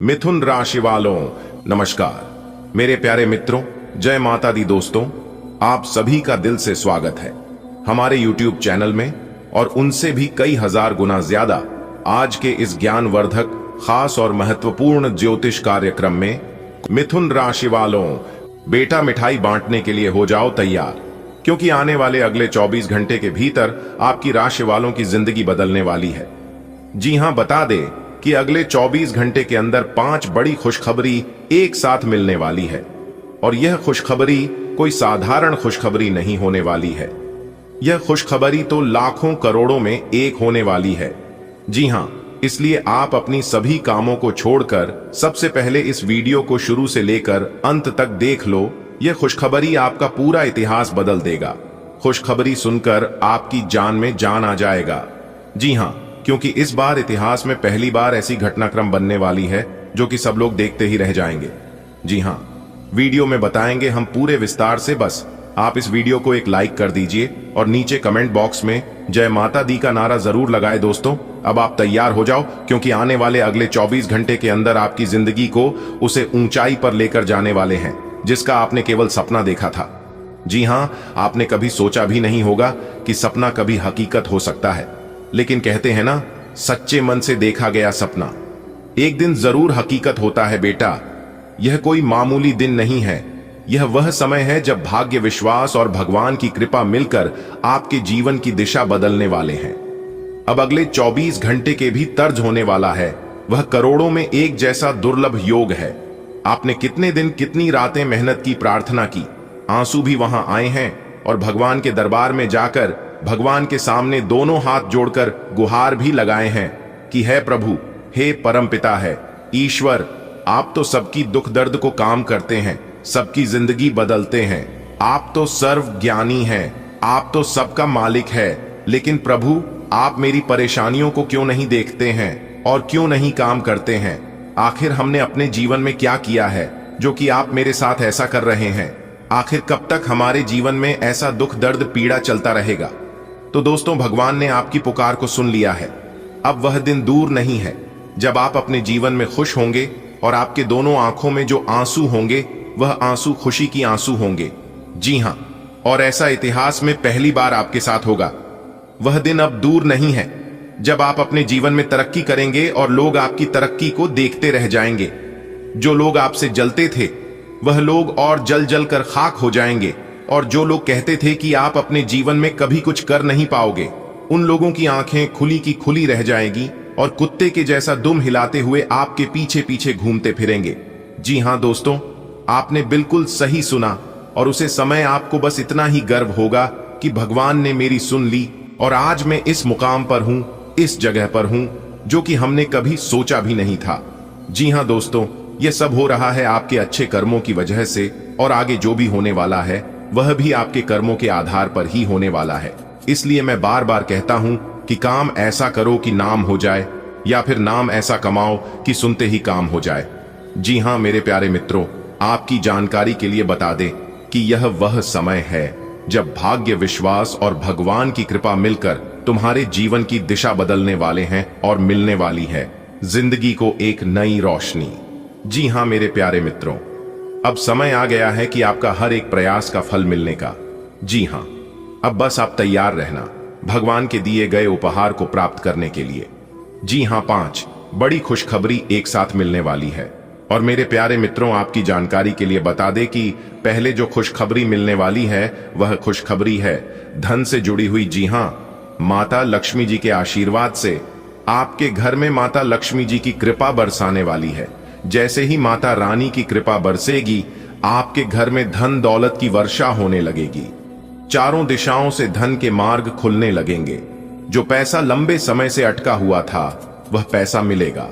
मिथुन राशि वालों नमस्कार। मेरे प्यारे मित्रों, जय माता दी। दोस्तों, आप सभी का दिल से स्वागत है हमारे YouTube चैनल में, और उनसे भी कई हजार गुना ज्यादा आज के इस ज्ञानवर्धक, खास और महत्वपूर्ण ज्योतिष कार्यक्रम में। मिथुन राशि वालों, बेटा मिठाई बांटने के लिए हो जाओ तैयार, क्योंकि आने वाले अगले 24 घंटे के भीतर आपकी राशि वालों की जिंदगी बदलने वाली है। जी हां, बता दे कि अगले 24 घंटे के अंदर 5 बड़ी खुशखबरी एक साथ मिलने वाली है, और यह खुशखबरी कोई साधारण खुशखबरी नहीं होने वाली है। यह खुशखबरी तो लाखों करोड़ों में एक होने वाली है। जी हां, इसलिए आप अपनी सभी कामों को छोड़कर सबसे पहले इस वीडियो को शुरू से लेकर अंत तक देख लो। यह खुशखबरी आपका पूरा इतिहास बदल देगा। खुशखबरी सुनकर आपकी जान में जान आ जाएगा। जी हां, क्योंकि इस बार इतिहास में पहली बार ऐसी घटनाक्रम बनने वाली है जो कि सब लोग देखते ही रह जाएंगे। जी हां, वीडियो में बताएंगे हम पूरे विस्तार से। बस आप इस वीडियो को एक लाइक कर दीजिए और नीचे कमेंट बॉक्स में जय माता दी का नारा जरूर लगाए। दोस्तों, अब आप तैयार हो जाओ, क्योंकि आने वाले अगले 24 घंटे के अंदर आपकी जिंदगी को उसे ऊंचाई पर लेकर जाने वाले हैं जिसका आपने केवल सपना देखा था। जी हां, आपने कभी सोचा भी नहीं होगा कि सपना कभी हकीकत हो सकता है, लेकिन कहते हैं ना, सच्चे मन से देखा गया सपना एक दिन जरूर हकीकत होता है। बेटा, यह कोई मामूली दिन नहीं है। यह वह समय है जब भाग्य, विश्वास और भगवान की कृपा मिलकर आपके जीवन की दिशा बदलने वाले हैं। अब अगले 24 घंटे के भी तर्ज होने वाला है। वह करोड़ों में एक जैसा दुर्लभ योग है। आपने कितने दिन, कितनी रातें मेहनत की, प्रार्थना की, आंसू भी वहां आए हैं, और भगवान के दरबार में जाकर भगवान के सामने दोनों हाथ जोड़कर गुहार भी लगाए हैं कि हे प्रभु, हे परमपिता है ईश्वर, आप तो सबकी दुख दर्द को काम करते हैं, सबकी जिंदगी बदलते हैं। आप तो सर्व ज्ञानी हैं, आप तो सबका मालिक है। लेकिन प्रभु, आप मेरी परेशानियों को क्यों नहीं देखते हैं और क्यों नहीं काम करते हैं? आखिर हमने अपने जीवन में क्या किया है जो कि आप मेरे साथ ऐसा कर रहे हैं? आखिर कब तक हमारे जीवन में ऐसा दुख दर्द पीड़ा चलता रहेगा? तो दोस्तों, भगवान ने आपकी पुकार को सुन लिया है। अब वह दिन दूर नहीं है जब आप अपने जीवन में खुश होंगे, और आपके दोनों आंखों में जो आंसू होंगे वह आंसू खुशी की आंसू होंगे। जी हां, और ऐसा इतिहास में पहली बार आपके साथ होगा। वह दिन अब दूर नहीं है जब आप अपने जीवन में तरक्की करेंगे और लोग आपकी तरक्की को देखते रह जाएंगे। जो लोग आपसे जलते थे वह लोग और जल जल कर खाक हो जाएंगे, और जो लोग कहते थे कि आप अपने जीवन में कभी कुछ कर नहीं पाओगे, उन लोगों की आंखें खुली की खुली रह जाएगी और कुत्ते के जैसा दुम हिलाते हुए आपके पीछे पीछे घूमते फिरेंगे। जी हां दोस्तों, आपने बिल्कुल सही सुना, और उसे समय आपको बस इतना ही गर्व होगा कि भगवान ने मेरी सुन ली, और आज मैं इस मुकाम पर हूं, इस जगह पर हूं जो कि हमने कभी सोचा भी नहीं था। जी हां दोस्तों, यह सब हो रहा है आपके अच्छे कर्मों की वजह से, और आगे जो भी होने वाला है वह भी आपके कर्मों के आधार पर ही होने वाला है। इसलिए मैं बार बार कहता हूं कि काम ऐसा करो कि नाम हो जाए, या फिर नाम ऐसा कमाओ कि सुनते ही काम हो जाए। जी हां मेरे प्यारे मित्रों, आपकी जानकारी के लिए बता दें कि यह वह समय है जब भाग्य, विश्वास और भगवान की कृपा मिलकर तुम्हारे जीवन की दिशा बदलने वाले हैं, और मिलने वाली है जिंदगी को एक नई रोशनी। जी हां मेरे प्यारे मित्रों, अब समय आ गया है कि आपका हर एक प्रयास का फल मिलने का। जी हां, अब बस आप तैयार रहना भगवान के दिए गए उपहार को प्राप्त करने के लिए। जी हां, 5 बड़ी खुशखबरी एक साथ मिलने वाली है। और मेरे प्यारे मित्रों, आपकी जानकारी के लिए बता दें कि पहले जो खुशखबरी मिलने वाली है वह खुशखबरी है धन से जुड़ी हुई। जी हां, माता लक्ष्मी जी के आशीर्वाद से आपके घर में माता लक्ष्मी जी की कृपा बरसाने वाली है। जैसे ही माता रानी की कृपा बरसेगी, आपके घर में धन दौलत की वर्षा होने लगेगी। चारों दिशाओं से धन के मार्ग खुलने लगेंगे। जो पैसा लंबे समय से अटका हुआ था वह पैसा मिलेगा।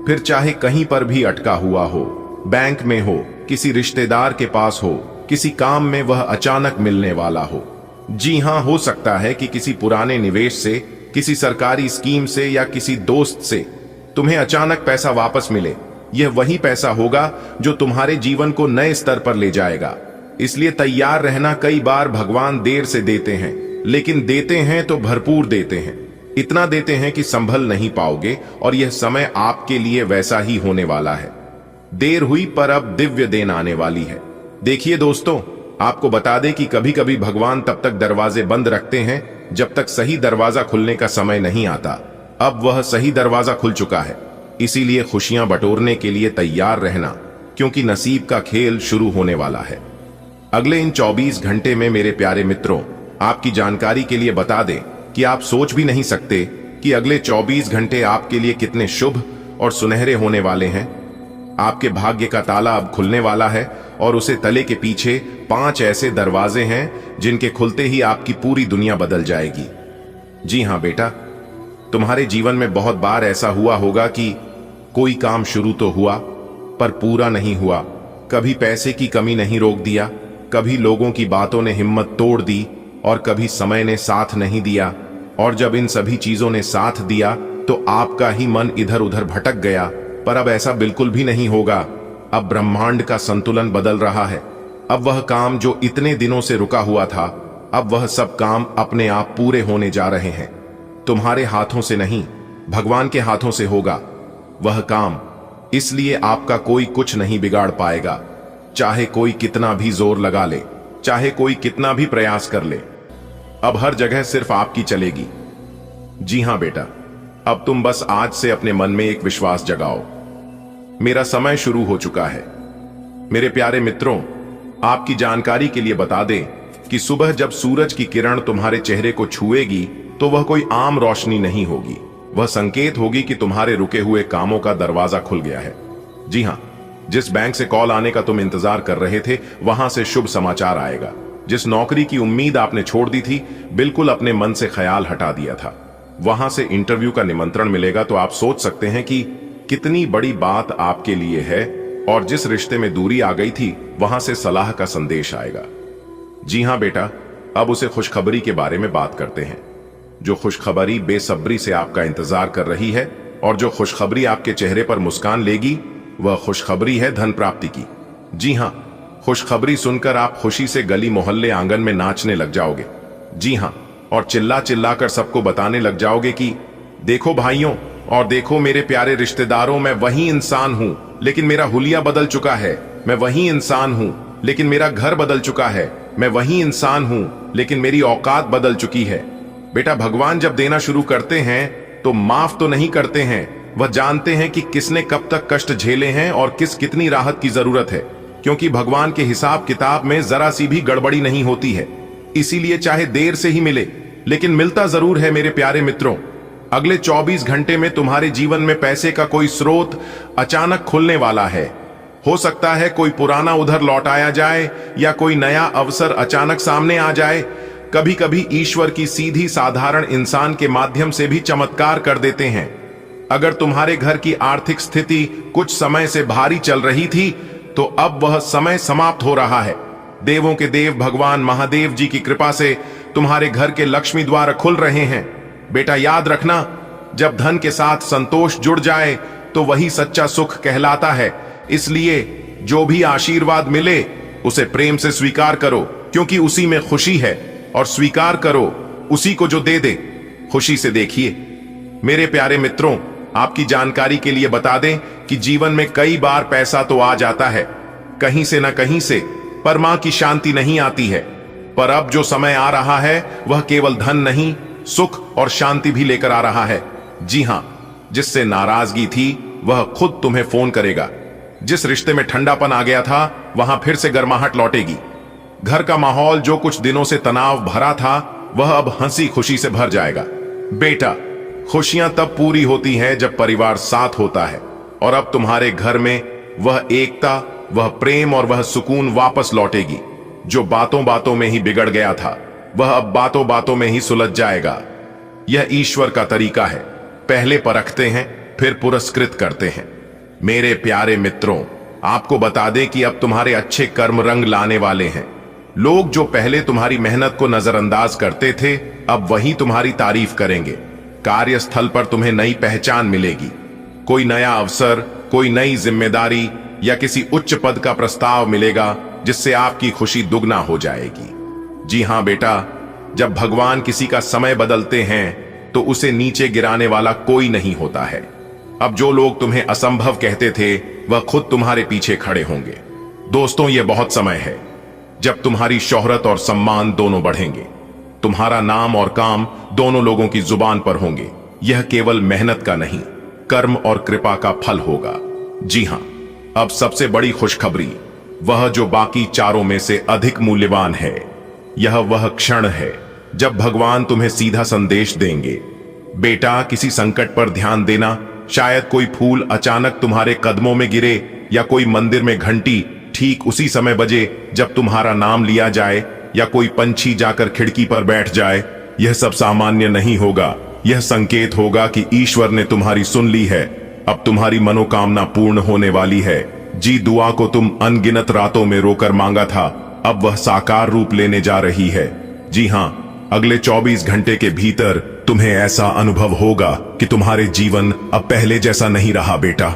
फिर चाहे कहीं पर भी अटका हुआ हो, बैंक में हो, किसी रिश्तेदार के पास हो, किसी काम में, वह अचानक मिलने वाला हो। जी हां, हो सकता है कि किसी पुराने निवेश से, किसी सरकारी स्कीम से, या किसी दोस्त से तुम्हें अचानक पैसा वापस मिले। यह वही पैसा होगा जो तुम्हारे जीवन को नए स्तर पर ले जाएगा। इसलिए तैयार रहना। कई बार भगवान देर से देते हैं, लेकिन देते हैं तो भरपूर देते हैं। इतना देते हैं कि संभल नहीं पाओगे और यह समय आपके लिए वैसा ही होने वाला है। देर हुई पर अब दिव्य देन आने वाली है। देखिए दोस्तों, आपको बता दें कि कभी कभी भगवान तब तक दरवाजे बंद रखते हैं जब तक सही दरवाजा खुलने का समय नहीं आता। अब वह सही दरवाजा खुल चुका है, इसीलिए खुशियां बटोरने के लिए तैयार रहना, क्योंकि नसीब का खेल शुरू होने वाला है। अगले इन 24 घंटे में मेरे प्यारे मित्रों, आपकी जानकारी के लिए बता दें कि आप सोच भी नहीं सकते कि अगले 24 घंटे आपके लिए कितने शुभ और सुनहरे होने वाले हैं। आपके भाग्य का ताला अब खुलने वाला है और उसे तले के पीछे 5 ऐसे दरवाजे हैं जिनके खुलते ही आपकी पूरी दुनिया बदल जाएगी। जी हां बेटा, तुम्हारे जीवन में बहुत बार ऐसा हुआ होगा कि कोई काम शुरू तो हुआ पर पूरा नहीं हुआ। कभी पैसे की कमी नहीं रोक दिया, कभी लोगों की बातों ने हिम्मत तोड़ दी और कभी समय ने साथ नहीं दिया। और जब इन सभी चीजों ने साथ दिया तो आपका ही मन इधर उधर भटक गया। पर अब ऐसा बिल्कुल भी नहीं होगा। अब ब्रह्मांड का संतुलन बदल रहा है। अब वह काम जो इतने दिनों से रुका हुआ था, अब वह सब काम अपने आप पूरे होने जा रहे हैं। तुम्हारे हाथों से नहीं, भगवान के हाथों से होगा वह काम। इसलिए आपका कोई कुछ नहीं बिगाड़ पाएगा, चाहे कोई कितना भी जोर लगा ले, चाहे कोई कितना भी प्रयास कर ले। अब हर जगह सिर्फ आपकी चलेगी। जी हां बेटा, अब तुम बस आज से अपने मन में एक विश्वास जगाओ, मेरा समय शुरू हो चुका है। मेरे प्यारे मित्रों, आपकी जानकारी के लिए बता दें कि सुबह जब सूरज की किरण तुम्हारे चेहरे को छुएगी तो वह कोई आम रोशनी नहीं होगी, वह संकेत होगी कि तुम्हारे रुके हुए कामों का दरवाजा खुल गया है। जी हां, जिस बैंक से कॉल आने का तुम इंतजार कर रहे थे, वहां से शुभ समाचार आएगा। जिस नौकरी की उम्मीद आपने छोड़ दी थी, बिल्कुल अपने मन से ख्याल हटा दिया था, वहां से इंटरव्यू का निमंत्रण मिलेगा। तो आप सोच सकते हैं कि कितनी बड़ी बात आपके लिए है। और जिस रिश्ते में दूरी आ गई थी, वहां से सलाह का संदेश आएगा। जी हां बेटा, अब उसे खुशखबरी के बारे में बात करते हैं। जो खुशखबरी बेसब्री से आपका इंतजार कर रही है और जो खुशखबरी आपके चेहरे पर मुस्कान लेगी, वह खुशखबरी है धन प्राप्ति की। जी हां, खुशखबरी सुनकर आप खुशी से गली मोहल्ले आंगन में नाचने लग जाओगे। जी हां, और चिल्ला चिल्ला कर सबको बताने लग जाओगे कि देखो भाइयों और देखो मेरे प्यारे रिश्तेदारों, मैं वही इंसान हूं लेकिन मेरा हुलिया बदल चुका है। मैं वही इंसान हूं लेकिन मेरा घर बदल चुका है। मैं वही इंसान हूं लेकिन मेरी औकात बदल चुकी है। बेटा, भगवान जब देना शुरू करते हैं तो माफ तो नहीं करते हैं, वह जानते हैं कि किसने कब तक कष्ट झेले हैं और कितनी राहत की जरूरत है। क्योंकि भगवान के हिसाब किताब में जरा सी भी गड़बड़ी नहीं होती है। इसीलिए चाहे देर से ही मिले, लेकिन मिलता जरूर है। मेरे प्यारे मित्रों, अगले 24 घंटे में तुम्हारे जीवन में पैसे का कोई स्रोत अचानक खुलने वाला है। हो सकता है कोई पुराना उधर लौटाया जाए या कोई नया अवसर अचानक सामने आ जाए। कभी कभी ईश्वर की सीधी साधारण इंसान के माध्यम से भी चमत्कार कर देते हैं। अगर तुम्हारे घर की आर्थिक स्थिति कुछ समय से भारी चल रही थी, तो अब वह समय समाप्त हो रहा है। देवों के देव भगवान महादेव जी की कृपा से तुम्हारे घर के लक्ष्मी द्वार खुल रहे हैं। बेटा, याद रखना, जब धन के साथ संतोष जुड़ जाए तो वही सच्चा सुख कहलाता है। इसलिए जो भी आशीर्वाद मिले उसे प्रेम से स्वीकार करो, क्योंकि उसी में खुशी है। और स्वीकार करो उसी को जो दे दे। खुशी से देखिए। मेरे प्यारे मित्रों, आपकी जानकारी के लिए बता दें कि जीवन में कई बार पैसा तो आ जाता है, कहीं से न कहीं से, पर मां की शांति नहीं आती है। पर अब जो समय आ रहा है वह केवल धन नहीं, सुख और शांति भी लेकर आ रहा है। जी हां, जिससे नाराजगी थी वह खुद तुम्हें फोन करेगा। जिस रिश्ते में ठंडापन आ गया था वहां फिर से गर्माहट लौटेगी। घर का माहौल जो कुछ दिनों से तनाव भरा था, वह अब हंसी खुशी से भर जाएगा। बेटा, खुशियां तब पूरी होती हैं जब परिवार साथ होता है। और अब तुम्हारे घर में वह एकता, वह प्रेम और वह सुकून वापस लौटेगी। जो बातों बातों में ही बिगड़ गया था, वह अब बातों बातों में ही सुलझ जाएगा। यह ईश्वर का तरीका है, पहले परखते हैं फिर पुरस्कृत करते हैं। मेरे प्यारे मित्रों, आपको बता दें कि अब तुम्हारे अच्छे कर्म रंग लाने वाले हैं। लोग जो पहले तुम्हारी मेहनत को नजरअंदाज करते थे, अब वही तुम्हारी तारीफ करेंगे। कार्यस्थल पर तुम्हें नई पहचान मिलेगी। कोई नया अवसर, कोई नई जिम्मेदारी या किसी उच्च पद का प्रस्ताव मिलेगा, जिससे आपकी खुशी दुगना हो जाएगी। जी हां बेटा, जब भगवान किसी का समय बदलते हैं तो उसे नीचे गिराने वाला कोई नहीं होता है। अब जो लोग तुम्हें असंभव कहते थे वह खुद तुम्हारे पीछे खड़े होंगे। दोस्तों, यह बहुत समय है जब तुम्हारी शोहरत और सम्मान दोनों बढ़ेंगे। तुम्हारा नाम और काम दोनों लोगों की जुबान पर होंगे। यह केवल मेहनत का नहीं, कर्म और कृपा का फल होगा। जी हां, अब सबसे बड़ी खुशखबरी, वह जो बाकी चारों में से अधिक मूल्यवान है। यह वह क्षण है जब भगवान तुम्हें सीधा संदेश देंगे, बेटा किसी संकट पर ध्यान देना। शायद कोई फूल अचानक तुम्हारे कदमों में गिरे या कोई मंदिर में घंटी ठीक उसी समय बजे जब तुम्हारा नाम लिया जाए, या कोई पंछी जाकर खिड़की पर बैठ जाए। यह सब सामान्य नहीं होगा। यह संकेत होगा कि ईश्वर ने तुम्हारी सुन ली है। अब तुम्हारी मनोकामना पूर्ण होने वाली है। जी दुआ को तुम अनगिनत रातों में रोकर मांगा था, अब वह साकार रूप लेने जा रही है। जी हां, अगले 24 घंटे के भीतर तुम्हें ऐसा अनुभव होगा कि तुम्हारे जीवन अब पहले जैसा नहीं रहा बेटा।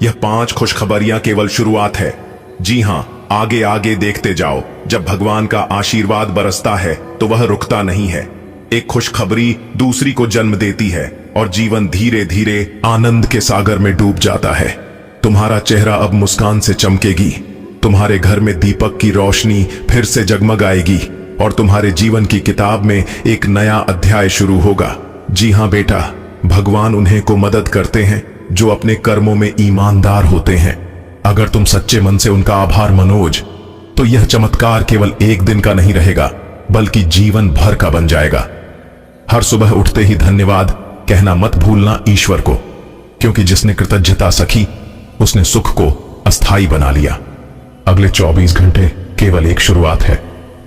यह 5 खुशखबरियां केवल शुरुआत है। जी हां, आगे आगे देखते जाओ। जब भगवान का आशीर्वाद बरसता है तो वह रुकता नहीं है। एक खुशखबरी दूसरी को जन्म देती है और जीवन धीरे धीरे आनंद के सागर में डूब जाता है। तुम्हारा चेहरा अब मुस्कान से चमकेगी। तुम्हारे घर में दीपक की रोशनी फिर से जगमगाएगी और तुम्हारे जीवन की किताब में एक नया अध्याय शुरू होगा। जी हां बेटा, भगवान उन्हें को मदद करते हैं जो अपने कर्मों में ईमानदार होते हैं। अगर तुम सच्चे मन से उनका आभार मनोज, तो यह चमत्कार केवल एक दिन का नहीं रहेगा, बल्कि जीवन भर का बन जाएगा। हर सुबह उठते ही धन्यवाद कहना मत भूलना ईश्वर को, क्योंकि जिसने कृतज्ञता सखी उसने सुख को अस्थाई बना लिया। अगले 24 घंटे केवल एक शुरुआत है।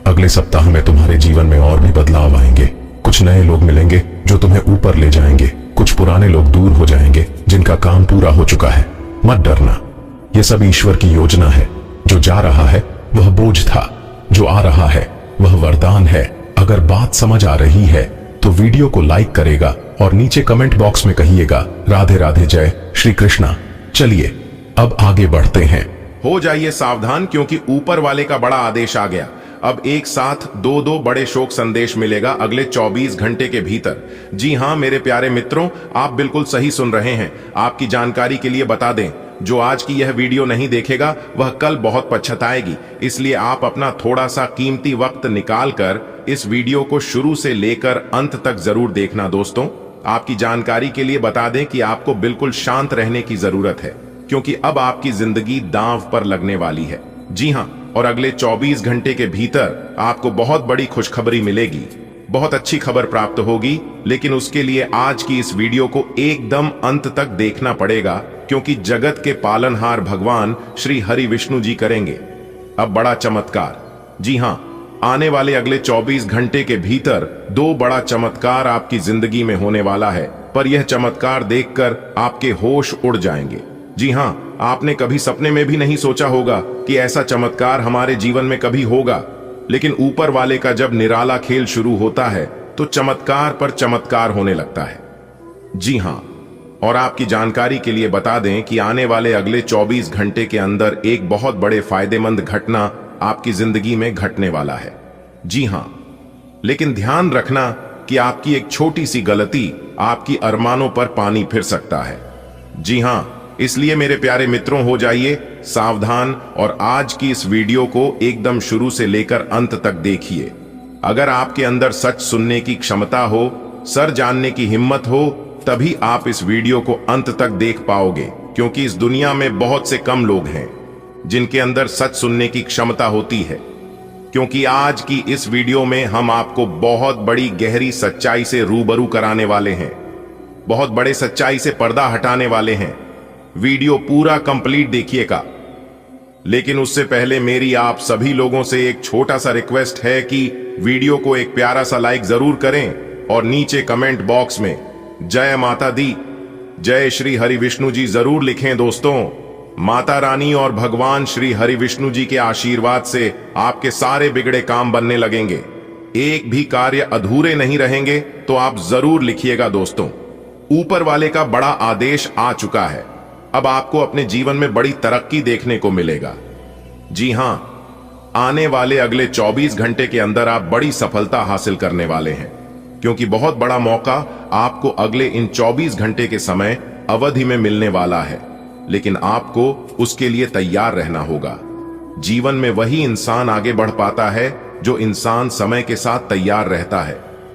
अगले सप्ताह में तुम्हारे जीवन में और भी बदलाव आएंगे। कुछ नए लोग मिलेंगे जो तुम्हें ऊपर ले जाएंगे। कुछ पुराने लोग दूर हो जाएंगे जिनका काम पूरा हो चुका है। मत डरना, यह सब ईश्वर की योजना है। जो जा रहा है वह बोझ था, जो आ रहा है वह वरदान है। अगर बात समझ आ रही है तो वीडियो को लाइक करेगा और नीचे कमेंट बॉक्स में कहिएगा राधे राधे, जय श्री कृष्णा। चलिए अब आगे बढ़ते हैं। हो जाइए सावधान, क्योंकि ऊपर वाले का बड़ा आदेश आ गया। अब एक साथ दो बड़े शोक संदेश मिलेगा अगले 24 घंटे के भीतर। जी हां मेरे प्यारे मित्रों, आप बिल्कुल सही सुन रहे हैं। आपकी जानकारी के लिए बता दें, जो आज की यह वीडियो नहीं देखेगा वह कल बहुत पछताएगी। इसलिए आप अपना थोड़ा सा कीमती वक्त निकाल कर इस वीडियो को शुरू से लेकर अंत तक जरूर देखना। दोस्तों, आपकी जानकारी के लिए बता दें कि आपको बिल्कुल शांत रहने की जरूरत है, क्योंकि अब आपकी जिंदगी दांव पर लगने वाली है। जी हां, और अगले 24 घंटे के भीतर आपको बहुत बड़ी खुशखबरी मिलेगी। बहुत अच्छी खबर प्राप्त होगी, लेकिन उसके लिए आज की इस वीडियो को एकदम अंत तक देखना पड़ेगा, क्योंकि जगत के पालनहार भगवान श्री हरि विष्णु जी करेंगे अब बड़ा चमत्कार। जी हां, आने वाले अगले 24 घंटे के भीतर 2 बड़ा चमत्कार आपकी जिंदगी में होने वाला है। पर यह चमत्कार देखकर आपके होश उड़ जाएंगे। जी हां, आपने कभी सपने में भी नहीं सोचा होगा कि ऐसा चमत्कार हमारे जीवन में कभी होगा, लेकिन ऊपर वाले का जब निराला खेल शुरू होता है तो चमत्कार पर चमत्कार होने लगता है। जी हां, और आपकी जानकारी के लिए बता दें कि आने वाले अगले 24 घंटे के अंदर एक बहुत बड़े फायदेमंद घटना आपकी जिंदगी में घटने वाला है। जी हां, लेकिन ध्यान रखना कि आपकी एक छोटी सी गलती आपकी अरमानों पर पानी फिर सकता है। जी हां, इसलिए मेरे प्यारे मित्रों, हो जाइए सावधान और आज की इस वीडियो को एकदम शुरू से लेकर अंत तक देखिए। अगर आपके अंदर सच सुनने की क्षमता हो, सर जानने की हिम्मत हो, तभी आप इस वीडियो को अंत तक देख पाओगे, क्योंकि इस दुनिया में बहुत से कम लोग हैं जिनके अंदर सच सुनने की क्षमता होती है। क्योंकि आज की इस वीडियो में हम आपको बहुत बड़ी गहरी सच्चाई से रूबरू कराने वाले हैं, बहुत बड़े सच्चाई से पर्दा हटाने वाले हैं। वीडियो पूरा कंप्लीट देखिएगा, लेकिन उससे पहले मेरी आप सभी लोगों से एक छोटा सा रिक्वेस्ट है कि वीडियो को एक प्यारा सा लाइक जरूर करें और नीचे कमेंट बॉक्स में जय माता दी, जय श्री हरि विष्णु जी जरूर लिखें। दोस्तों, माता रानी और भगवान श्री हरि विष्णु जी के आशीर्वाद से आपके सारे बिगड़े काम बनने लगेंगे। एक भी कार्य अधूरे नहीं रहेंगे, तो आप जरूर लिखिएगा। दोस्तों, ऊपर वाले का बड़ा आदेश आ चुका है। अब आपको अपने जीवन में बड़ी तरक्की देखने को मिलेगा। जी हां, आने वाले अगले 24 घंटे के अंदर आप बड़ी सफलता हासिल करने वाले हैं। क्योंकि बहुत बड़ा मौका आपको अगले इन 24 घंटे के समय अवधि में मिलने वाला है, लेकिन आपको उसके लिए तैयार रहना होगा। जीवन में वही इंसान आगे बढ़ पाता है जो इंसान समय के साथ तैयार रहता है,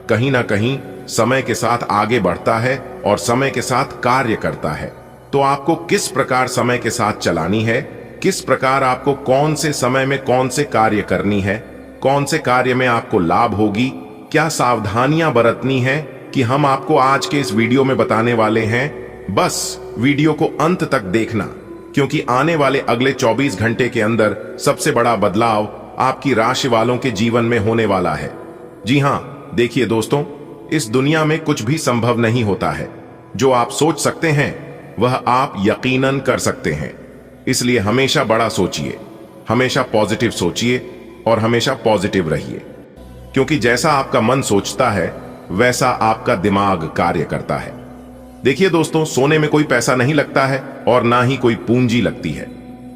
कहीं ना कहीं समय के साथ आगे बढ़ता है और समय के साथ कार्य करता है। तो आपको किस प्रकार समय के साथ चलानी है, किस प्रकार आपको कौन से समय में कौन से कार्य करनी है, कौन से कार्य में आपको लाभ होगी, क्या सावधानियां बरतनी है, कि हम आपको आज के इस वीडियो में बताने वाले हैं। बस वीडियो को अंत तक देखना, क्योंकि आने वाले अगले 24 घंटे के अंदर सबसे बड़ा बदलाव आपकी राशि वालों के जीवन में होने वाला है। जी हां, देखिए दोस्तों, इस दुनिया में कुछ भी संभव नहीं होता है। जो आप सोच सकते हैं वह आप यकीनन कर सकते हैं। इसलिए हमेशा बड़ा सोचिए, हमेशा पॉजिटिव सोचिए और हमेशा पॉजिटिव रहिए, क्योंकि जैसा आपका मन सोचता है वैसा आपका दिमाग कार्य करता है। देखिए दोस्तों, सोने में कोई पैसा नहीं लगता है और ना ही कोई पूंजी लगती है।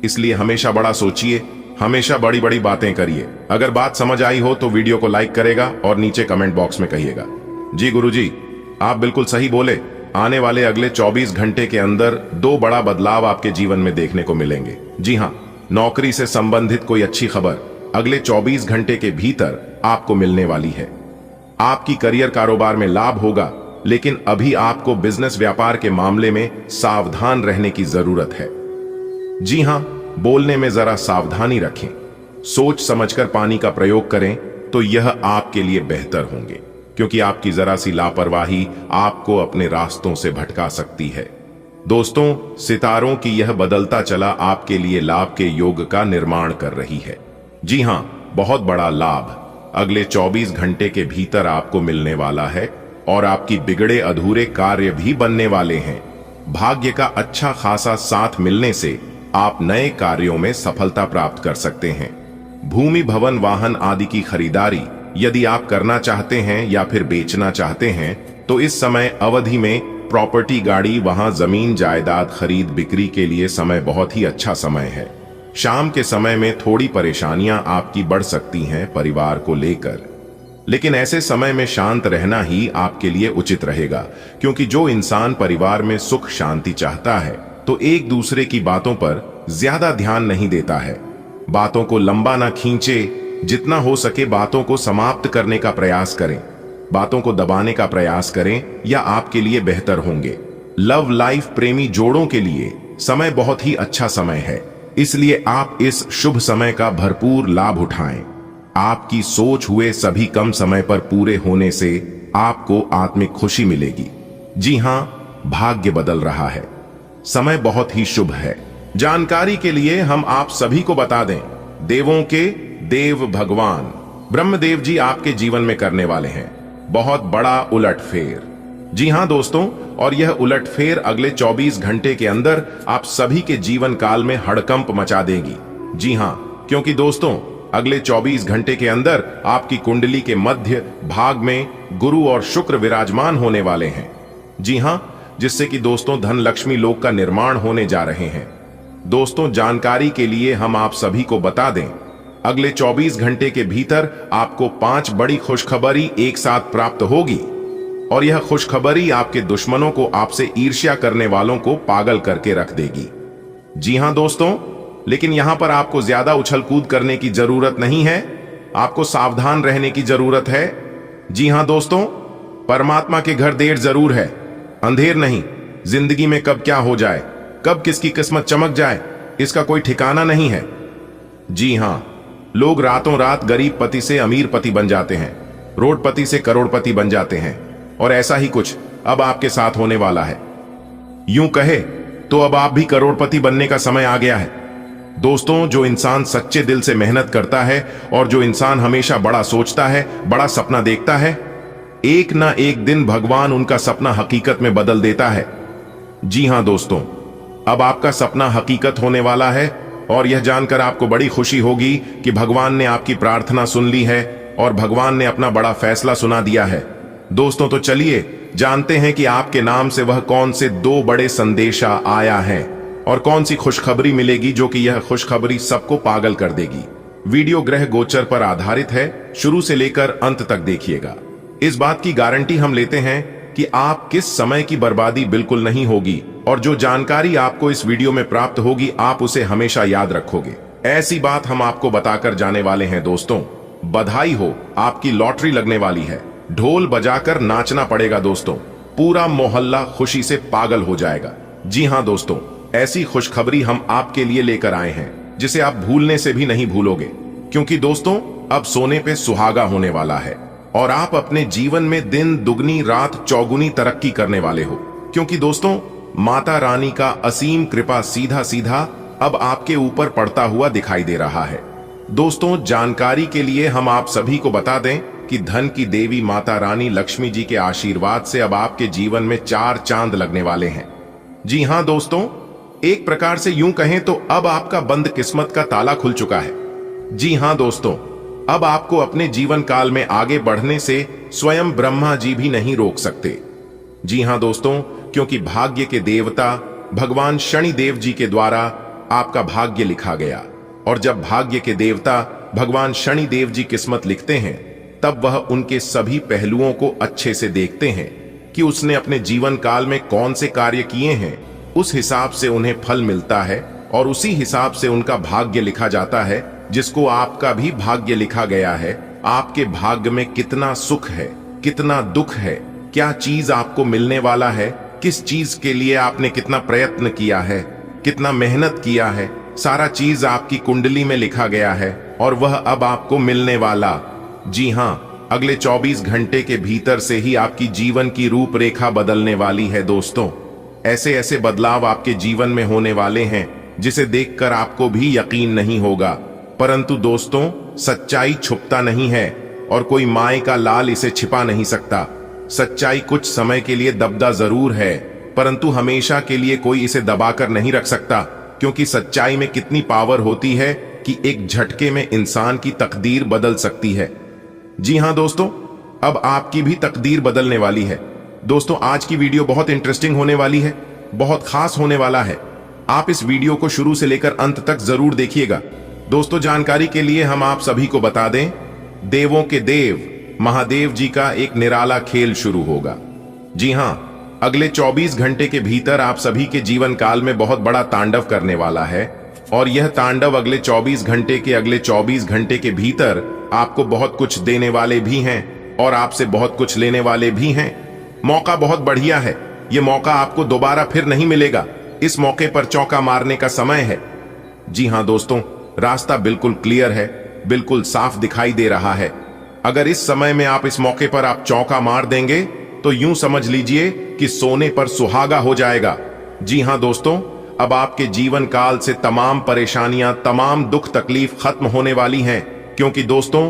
इसलिए हमेशा बड़ा सोचिए, हमेशा बड़ी बड़ी बातें करिए। अगर बात समझ आई हो तो वीडियो को लाइक करेगा और नीचे कमेंट बॉक्स में कहिएगा, जी गुरुजी आप बिल्कुल सही बोले। आने वाले अगले 24 घंटे के अंदर 2 बड़ा बदलाव आपके जीवन में देखने को मिलेंगे। जी हां, नौकरी से संबंधित कोई अच्छी खबर अगले 24 घंटे के भीतर आपको मिलने वाली है। आपकी करियर कारोबार में लाभ होगा, लेकिन अभी आपको बिजनेस व्यापार के मामले में सावधान रहने की जरूरत है। जी हां, बोलने में जरा सावधानी रखें, सोच समझकर पानी का प्रयोग करें तो यह आपके लिए बेहतर होंगे, क्योंकि आपकी जरा सी लापरवाही आपको अपने रास्तों से भटका सकती है। दोस्तों, सितारों की यह बदलता चला आपके लिए लाभ के योग का निर्माण कर रही है। जी हां, बहुत बड़ा लाभ अगले 24 घंटे के भीतर आपको मिलने वाला है और आपकी बिगड़े अधूरे कार्य भी बनने वाले हैं। भाग्य का अच्छा खासा साथ मिलने से आप नए कार्यों में सफलता प्राप्त कर सकते हैं। भूमि, भवन, वाहन आदि की खरीदारी यदि आप करना चाहते हैं या फिर बेचना चाहते हैं तो इस समय अवधि में प्रॉपर्टी, गाड़ी, वहां जमीन जायदाद खरीद बिक्री के लिए समय बहुत ही अच्छा समय है। शाम के समय में थोड़ी परेशानियां आपकी बढ़ सकती हैं परिवार को लेकर, लेकिन ऐसे समय में शांत रहना ही आपके लिए उचित रहेगा, क्योंकि जो इंसान परिवार में सुख शांति चाहता है तो एक दूसरे की बातों पर ज्यादा ध्यान नहीं देता है। बातों को लंबा ना खींचे, जितना हो सके बातों को समाप्त करने का प्रयास करें। बातों को दबाने का प्रयास करें या आपके लिए बेहतर होंगे। लव लाइफ प्रेमी जोड़ों के लिए समय बहुत ही अच्छा समय है, इसलिए आप इस शुभ समय का भरपूर लाभ उठाएं। आपकी सोच हुए सभी कम समय पर पूरे होने से आपको आत्मिक खुशी मिलेगी। जी हां, भाग्य बदल रहा है, समय बहुत ही शुभ है। जानकारी के लिए हम आप सभी को बता दें, देवों के देव भगवान ब्रह्मदेव जी आपके जीवन में करने वाले हैं बहुत बड़ा उलटफेर। जी हां दोस्तों, और यह उलटफेर अगले 24 घंटे के अंदर आप सभी के जीवन काल में हड़कंप मचा देगी। जी हां, क्योंकि दोस्तों अगले 24 घंटे के अंदर आपकी कुंडली के मध्य भाग में गुरु और शुक्र विराजमान होने वाले हैं। जी हां, जिससे कि दोस्तों धन लक्ष्मी लोक का निर्माण होने जा रहे हैं। दोस्तों, जानकारी के लिए हम आप सभी को बता दें, अगले 24 घंटे के भीतर आपको 5 बड़ी खुशखबरी एक साथ प्राप्त होगी और यह खुशखबरी आपके दुश्मनों को आपसे ईर्ष्या करने वालों को पागल करके रख देगी। जी हां दोस्तों, लेकिन यहां पर आपको ज्यादा उछल कूद करने की जरूरत नहीं है, आपको सावधान रहने की जरूरत है। जी हां दोस्तों, परमात्मा के घर देर जरूर है, अंधेर नहीं। जिंदगी में कब क्या हो जाए, कब किसकी किस्मत चमक जाए, इसका कोई ठिकाना नहीं है। जी हां, लोग रातों रात गरीब पति से अमीर पति बन जाते हैं, रोडपति से करोड़पति बन जाते हैं, और ऐसा ही कुछ अब आपके साथ होने वाला है। यूं कहे तो अब आप भी करोड़पति बनने का समय आ गया है। दोस्तों, जो इंसान सच्चे दिल से मेहनत करता है और जो इंसान हमेशा बड़ा सोचता है, बड़ा सपना देखता है, एक ना एक दिन भगवान उनका सपना हकीकत में बदल देता है। जी हां दोस्तों, अब आपका सपना हकीकत होने वाला है और यह जानकर आपको बड़ी खुशी होगी कि भगवान ने आपकी प्रार्थना सुन ली है और भगवान ने अपना बड़ा फैसला सुना दिया है। दोस्तों, तो चलिए जानते हैं कि आपके नाम से वह कौन से 2 बड़े संदेशा आया है और कौन सी खुशखबरी मिलेगी जो कि यह खुशखबरी सबको पागल कर देगी। वीडियो ग्रह गोचर पर आधारित है, शुरू से लेकर अंत तक देखिएगा। इस बात की गारंटी हम लेते हैं कि आप किस समय की बर्बादी बिल्कुल नहीं होगी और जो जानकारी आपको इस वीडियो में प्राप्त होगी आप उसे हमेशा याद रखोगे। ऐसी बात हम आपको बताकर जाने वाले हैं दोस्तों। बधाई हो, आपकी लॉटरी लगने वाली है। ढोल बजाकर नाचना पड़ेगा दोस्तों, पूरा मोहल्ला खुशी से पागल हो जाएगा। जी हां दोस्तों, ऐसी खुशखबरी हम आपके लिए लेकर आए हैं जिसे आप भूलने से भी नहीं भूलोगे, क्योंकि दोस्तों अब सोने पे सुहागा होने वाला है और आप अपने जीवन में दिन दुगनी रात चौगुनी तरक्की करने वाले हो, क्योंकि दोस्तों माता रानी का असीम कृपा सीधा सीधा अब आपके ऊपर पड़ता हुआ दिखाई दे रहा है। दोस्तों जानकारी के लिए हम आप सभी को बता दें कि धन की देवी माता रानी लक्ष्मी जी के आशीर्वाद से अब आपके जीवन में 4 चांद लगने वाले हैं। जी हां दोस्तों, एक प्रकार से यूं कहें तो अब आपका बंद किस्मत का ताला खुल चुका है। जी हां दोस्तों, अब आपको अपने जीवन काल में आगे बढ़ने से स्वयं ब्रह्मा जी भी नहीं रोक सकते। जी हां दोस्तों, क्योंकि भाग्य के देवता भगवान शनि देव जी के द्वारा आपका भाग्य लिखा गया, और जब भाग्य के देवता भगवान शनि देव जी किस्मत लिखते हैं तब वह उनके सभी पहलुओं को अच्छे से देखते हैं कि उसने अपने जीवन काल में कौन से कार्य किए हैं, उस हिसाब से उन्हें फल मिलता है और उसी हिसाब से उनका भाग्य लिखा जाता है, जिसको आपका भी भाग्य लिखा गया है। आपके भाग्य में कितना सुख है, कितना दुख है, क्या चीज आपको मिलने वाला है, किस चीज के लिए आपने कितना प्रयत्न किया है, कितना मेहनत किया है, सारा चीज आपकी कुंडली में लिखा गया है और वह अब आपको मिलने वाला। जी हां, अगले 24 घंटे के भीतर से ही आपकी जीवन की रूपरेखा बदलने वाली है दोस्तों। ऐसे ऐसे बदलाव आपके जीवन में होने वाले हैं जिसे देखकर आपको भी यकीन नहीं होगा, परंतु दोस्तों सच्चाई छुपता नहीं है और कोई माए का लाल इसे छिपा नहीं सकता। सच्चाई कुछ समय के लिए दबदा जरूर है, परंतु हमेशा के लिए कोई इसे दबाकर नहीं रख सकता, क्योंकि सच्चाई में कितनी पावर होती है कि एक झटके में इंसान की तकदीर बदल सकती है। जी हां दोस्तों, अब आपकी भी तकदीर बदलने वाली है। दोस्तों आज की वीडियो बहुत इंटरेस्टिंग होने वाली है, बहुत खास होने वाला है। आप इस वीडियो को शुरू से लेकर अंत तक जरूर देखिएगा। दोस्तों जानकारी के लिए हम आप सभी को बता दें, देवों के देव महादेव जी का एक निराला खेल शुरू होगा। जी हां, अगले 24 घंटे के भीतर आप सभी के जीवन काल में बहुत बड़ा तांडव करने वाला है और यह तांडव अगले 24 घंटे के भीतर आपको बहुत कुछ देने वाले भी हैं और आपसे बहुत कुछ लेने वाले भी हैं। मौका बहुत बढ़िया है, यह मौका आपको दोबारा फिर नहीं मिलेगा। इस मौके पर चौका मारने का समय है। जी हां दोस्तों, रास्ता बिल्कुल क्लियर है, बिल्कुल साफ दिखाई दे रहा है। अगर इस समय में आप इस मौके पर आप चौका मार देंगे तो यूं समझ लीजिए कि सोने पर सुहागा हो जाएगा। जी हां दोस्तों, अब आपके जीवन काल से तमाम परेशानियां, तमाम दुख तकलीफ खत्म होने वाली हैं, क्योंकि दोस्तों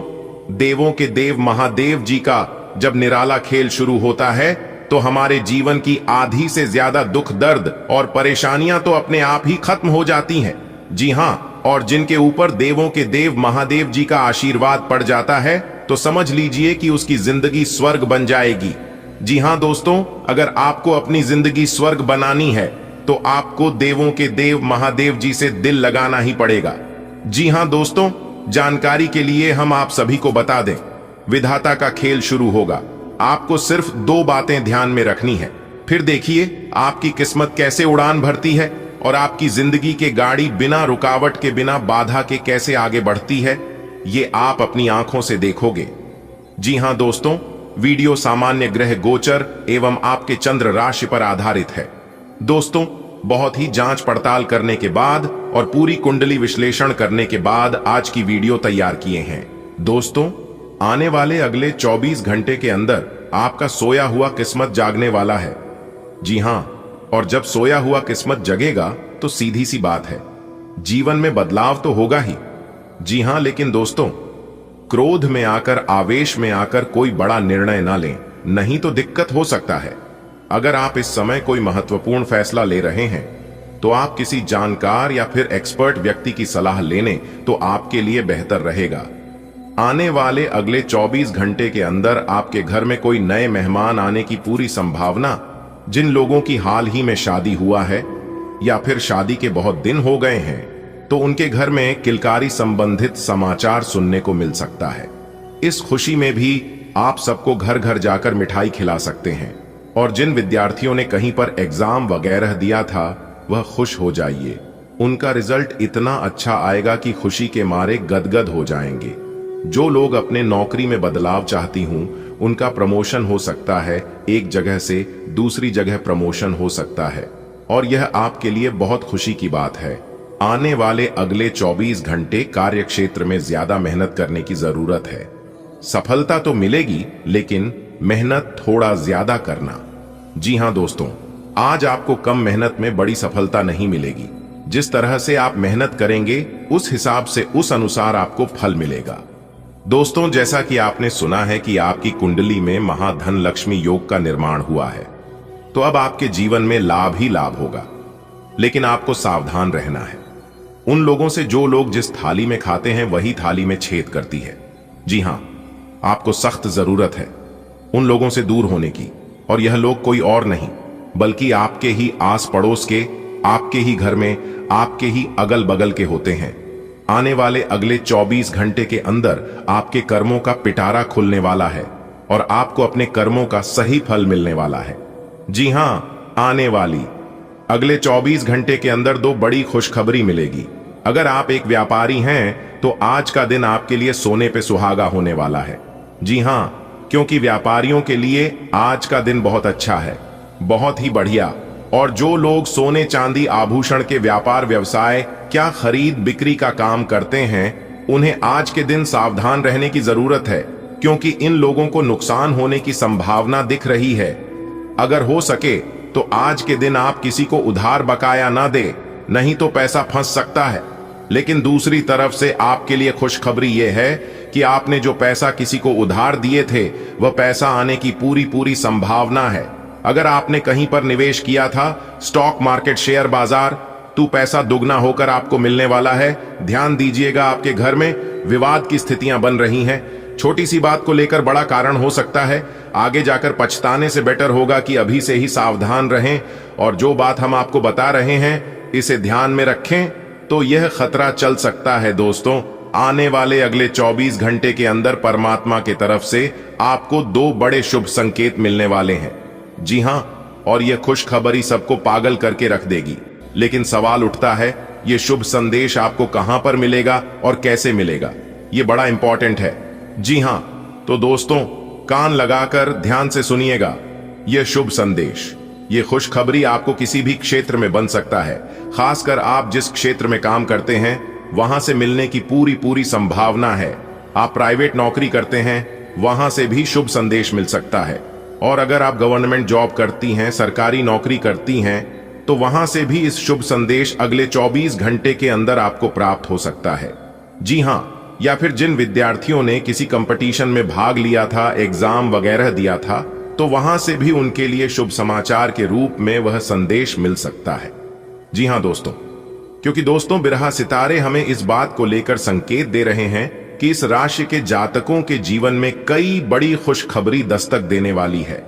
देवों के देव महादेव जी का जब निराला खेल शुरू होता है तो हमारे जीवन की आधी से ज्यादा दुख दर्द और परेशानियां तो अपने आप ही खत्म हो जाती हैं। जी हां, और जिनके ऊपर देवों के देव महादेव जी का आशीर्वाद पड़ जाता है तो समझ लीजिए कि उसकी जिंदगी स्वर्ग बन जाएगी। जी हां दोस्तों, अगर आपको अपनी जिंदगी स्वर्ग बनानी है तो आपको देवों के देव महादेव जी से दिल लगाना ही पड़ेगा। जी हां दोस्तों, जानकारी के लिए हम आप सभी को बता दें, विधाता का खेल शुरू होगा। आपको सिर्फ 2 बातें ध्यान में रखनी है, फिर देखिए आपकी किस्मत कैसे उड़ान भरती है और आपकी जिंदगी की गाड़ी बिना रुकावट के, बिना बाधा के कैसे आगे बढ़ती है, ये आप अपनी आंखों से देखोगे। जी हां दोस्तों, वीडियो सामान्य ग्रह गोचर एवं आपके चंद्र राशि पर आधारित है। दोस्तों बहुत ही जांच पड़ताल करने के बाद और पूरी कुंडली विश्लेषण करने के बाद आज की वीडियो तैयार किए हैं। दोस्तों आने वाले अगले 24 घंटे के अंदर आपका सोया हुआ किस्मत जागने वाला है। जी हां, और जब सोया हुआ किस्मत जगेगा तो सीधी सी बात है, जीवन में बदलाव तो होगा ही। जी हां, लेकिन दोस्तों क्रोध में आकर, आवेश में आकर कोई बड़ा निर्णय ना लें, नहीं तो दिक्कत हो सकता है। अगर आप इस समय कोई महत्वपूर्ण फैसला ले रहे हैं तो आप किसी जानकार या फिर एक्सपर्ट व्यक्ति की सलाह लेने तो आपके लिए बेहतर रहेगा। आने वाले अगले 24 घंटे के अंदर आपके घर में कोई नए मेहमान आने की पूरी संभावना, जिन लोगों की हाल ही में शादी हुआ है या फिर शादी के बहुत दिन हो गए हैं तो उनके घर में किलकारी संबंधित समाचार सुनने को मिल सकता है। इस खुशी में भी आप सबको घर घर जाकर मिठाई खिला सकते हैं। और जिन विद्यार्थियों ने कहीं पर एग्जाम वगैरह दिया था वह खुश हो जाइए, उनका रिजल्ट इतना अच्छा आएगा कि खुशी के मारे गदगद हो जाएंगे। जो लोग अपने नौकरी में बदलाव चाहती हूं उनका प्रमोशन हो सकता है, एक जगह से दूसरी जगह प्रमोशन हो सकता है और यह आपके लिए बहुत खुशी की बात है। आने वाले अगले 24 घंटे कार्य क्षेत्र में ज्यादा मेहनत करने की जरूरत है। सफलता तो मिलेगी लेकिन मेहनत थोड़ा ज्यादा करना। जी हां दोस्तों, आज आपको कम मेहनत में बड़ी सफलता नहीं मिलेगी। जिस तरह से आप मेहनत करेंगे उस हिसाब से उस अनुसार आपको फल मिलेगा। दोस्तों, जैसा कि आपने सुना है कि आपकी कुंडली में महाधन लक्ष्मी योग का निर्माण हुआ है, तो अब आपके जीवन में लाभ ही लाभ होगा। लेकिन आपको सावधान रहना है। उन लोगों से जो लोग जिस थाली में खाते हैं वही थाली में छेद करती है। जी हां, आपको सख्त जरूरत है उन लोगों से दूर होने की। और यह लोग कोई और नहीं बल्कि आपके ही आस पड़ोस के, आपके ही घर में, आपके ही अगल बगल के होते हैं। आने वाले अगले 24 घंटे के अंदर आपके कर्मों का पिटारा खुलने वाला है और आपको अपने कर्मों का सही फल मिलने वाला है। जी हां, आने वाली अगले 24 घंटे के अंदर दो बड़ी खुशखबरी मिलेगी। अगर आप एक व्यापारी हैं तो आज का दिन आपके लिए सोने पे सुहागा होने वाला है। जी हां, क्योंकि व्यापारियों के लिए आज का दिन बहुत अच्छा है, बहुत ही बढ़िया। और जो लोग सोने चांदी आभूषण के व्यापार व्यवसाय क्या खरीद बिक्री का काम करते हैं उन्हें आज के दिन सावधान रहने की जरूरत है, क्योंकि इन लोगों को नुकसान होने की संभावना दिख रही है। अगर हो सके तो आज के दिन आप किसी को उधार बकाया ना दे, नहीं तो पैसा फंस सकता है। लेकिन दूसरी तरफ से आपके लिए खुशखबरी यह है कि आपने जो पैसा किसी को उधार दिए थे वह पैसा आने की पूरी संभावना है। अगर आपने कहीं पर निवेश किया था, स्टॉक मार्केट, शेयर बाजार, तो पैसा दुगना होकर आपको मिलने वाला है। ध्यान दीजिएगा, आपके घर में विवाद की स्थितियां बन रही हैं। छोटी सी बात को लेकर बड़ा कारण हो सकता है। आगे जाकर पछताने से बेटर होगा कि अभी से ही सावधान रहें। और जो बात हम आपको बता रहे हैं इसे ध्यान में रखें तो यह खतरा चल सकता है। दोस्तों, आने वाले अगले 24 घंटे के अंदर परमात्मा की तरफ से आपको दो बड़े शुभ संकेत मिलने वाले हैं। जी हां, और यह खुशखबरी सबको पागल करके रख देगी। लेकिन सवाल उठता है, यह शुभ संदेश आपको कहां पर मिलेगा और कैसे मिलेगा? यह बड़ा इंपॉर्टेंट है। जी हां, तो दोस्तों कान लगाकर ध्यान से सुनिएगा। यह शुभ संदेश, यह खुशखबरी आपको किसी भी क्षेत्र में बन सकता है। खासकर आप जिस क्षेत्र में काम करते हैं वहां से मिलने की पूरी संभावना है। आप प्राइवेट नौकरी करते हैं, वहां से भी शुभ संदेश मिल सकता है। और अगर आप गवर्नमेंट जॉब करती हैं, सरकारी नौकरी करती हैं, तो वहां से भी इस शुभ संदेश अगले 24 घंटे के अंदर आपको प्राप्त हो सकता है। जी हां, या फिर जिन विद्यार्थियों ने किसी कंपटीशन में भाग लिया था, एग्जाम वगैरह दिया था, तो वहां से भी उनके लिए शुभ समाचार के रूप में वह संदेश मिल सकता है। जी हां दोस्तों, क्योंकि दोस्तों बिरहा सितारे हमें इस बात को लेकर संकेत दे रहे हैं कि इस राशि के जातकों के जीवन में कई बड़ी खुशखबरी दस्तक देने वाली है।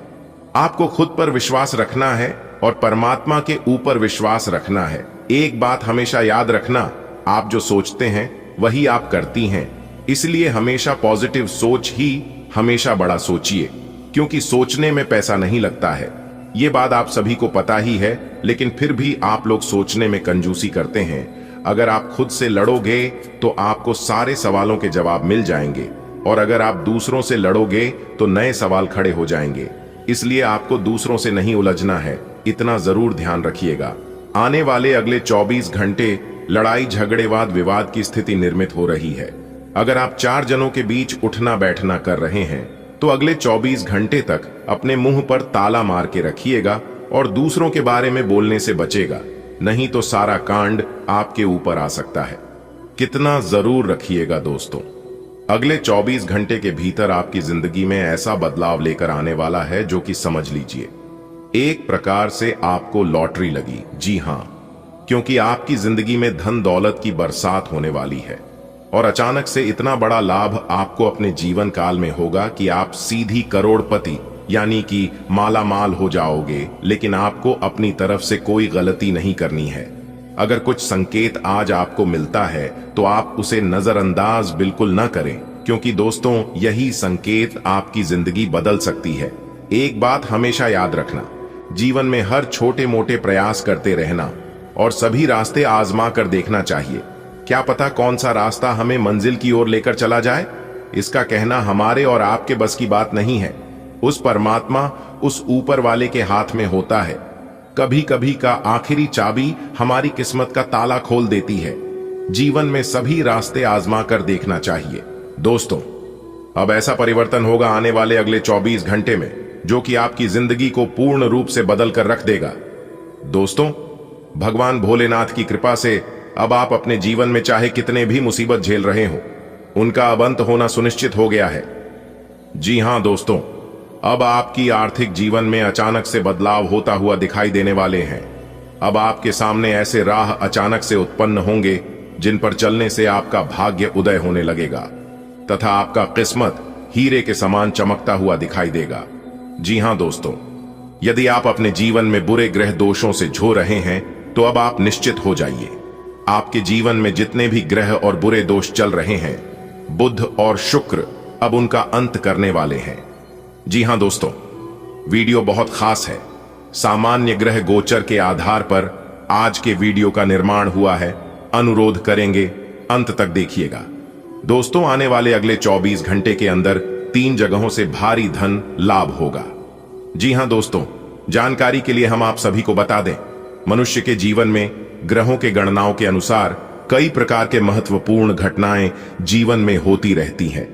आपको खुद पर विश्वास रखना है और परमात्मा के ऊपर विश्वास रखना है। एक बात हमेशा याद रखना, आप जो सोचते हैं वही आप करती हैं। इसलिए हमेशा पॉजिटिव सोच ही हमेशा बड़ा सोचिए, क्योंकि सोचने में पैसा नहीं लगता है। ये बात आप सभी को पता ही है, लेकिन फिर भी आप लोग सोचने में कंजूसी करते हैं। अगर आप खुद से लड़ोगे तो आपको सारे सवालों के जवाब मिल जाएंगे, और अगर आप दूसरों से लड़ोगे तो नए सवाल खड़े हो जाएंगे। इसलिए आपको दूसरों से नहीं उलझना है, इतना जरूर ध्यान रखिएगा। आने वाले अगले 24 घंटे लड़ाई, झगड़े, वाद विवाद की स्थिति निर्मित हो रही है। अगर आप 4 जनों के बीच उठना बैठना कर रहे हैं तो अगले 24 घंटे तक अपने मुंह पर ताला मार के रखिएगा और दूसरों के बारे में बोलने से बचेगा, नहीं तो सारा कांड आपके ऊपर आ सकता है। कितना जरूर रखिएगा दोस्तों। अगले 24 घंटे के भीतर आपकी जिंदगी में ऐसा बदलाव लेकर आने वाला है जो कि समझ लीजिए एक प्रकार से आपको लॉटरी लगी। जी हां, क्योंकि आपकी जिंदगी में धन दौलत की बरसात होने वाली है और अचानक से इतना बड़ा लाभ आपको अपने जीवन काल में होगा कि आप सीधी करोड़पति यानी कि माला माल हो जाओगे। लेकिन आपको अपनी तरफ से कोई गलती नहीं करनी है। अगर कुछ संकेत आज आपको मिलता है तो आप उसे नजरअंदाज बिल्कुल न करें। क्योंकि दोस्तों यही संकेत आपकी जिंदगी बदल सकती है। एक बात हमेशा याद रखना, जीवन में हर छोटे मोटे प्रयास करते रहना और सभी रास्ते आजमा कर देखना चाहिए। क्या पता कौन सा रास्ता हमें मंजिल की ओर लेकर चला जाए। इसका कहना हमारे और आपके बस की बात नहीं है। उस परमात्मा, उस ऊपर वाले के हाथ में होता है। कभी कभी का आखिरी चाबी हमारी किस्मत का ताला खोल देती है। जीवन में सभी रास्ते आजमा कर देखना चाहिए। दोस्तों, अब ऐसा परिवर्तन होगा आने वाले अगले 24 घंटे में जो कि आपकी जिंदगी को पूर्ण रूप से बदल कर रख देगा। दोस्तों, भगवान भोलेनाथ की कृपा से अब आप अपने जीवन में चाहे कितने भी मुसीबत झेल रहे हो, उनका अब अंत होना सुनिश्चित हो गया है। जी हां दोस्तों, अब आपकी आर्थिक जीवन में अचानक से बदलाव होता हुआ दिखाई देने वाले हैं। अब आपके सामने ऐसे राह अचानक से उत्पन्न होंगे जिन पर चलने से आपका भाग्य उदय होने लगेगा तथा आपका किस्मत हीरे के समान चमकता हुआ दिखाई देगा। जी हां दोस्तों, यदि आप अपने जीवन में बुरे ग्रह दोषों से झो रहे हैं तो अब आप निश्चित हो जाइए। आपके जीवन में जितने भी ग्रह और बुरे दोष चल रहे हैं, बुध और शुक्र अब उनका अंत करने वाले हैं। जी हां दोस्तों, वीडियो बहुत खास है। सामान्य ग्रह गोचर के आधार पर आज के वीडियो का निर्माण हुआ है। अनुरोध करेंगे अंत तक देखिएगा। दोस्तों, आने वाले अगले 24 घंटे के अंदर 3 जगहों से भारी धन लाभ होगा। जी हां दोस्तों, जानकारी के लिए हम आप सभी को बता दें, मनुष्य के जीवन में ग्रहों के गणनाओं के अनुसार कई प्रकार के महत्वपूर्ण घटनाएं जीवन में होती रहती हैं।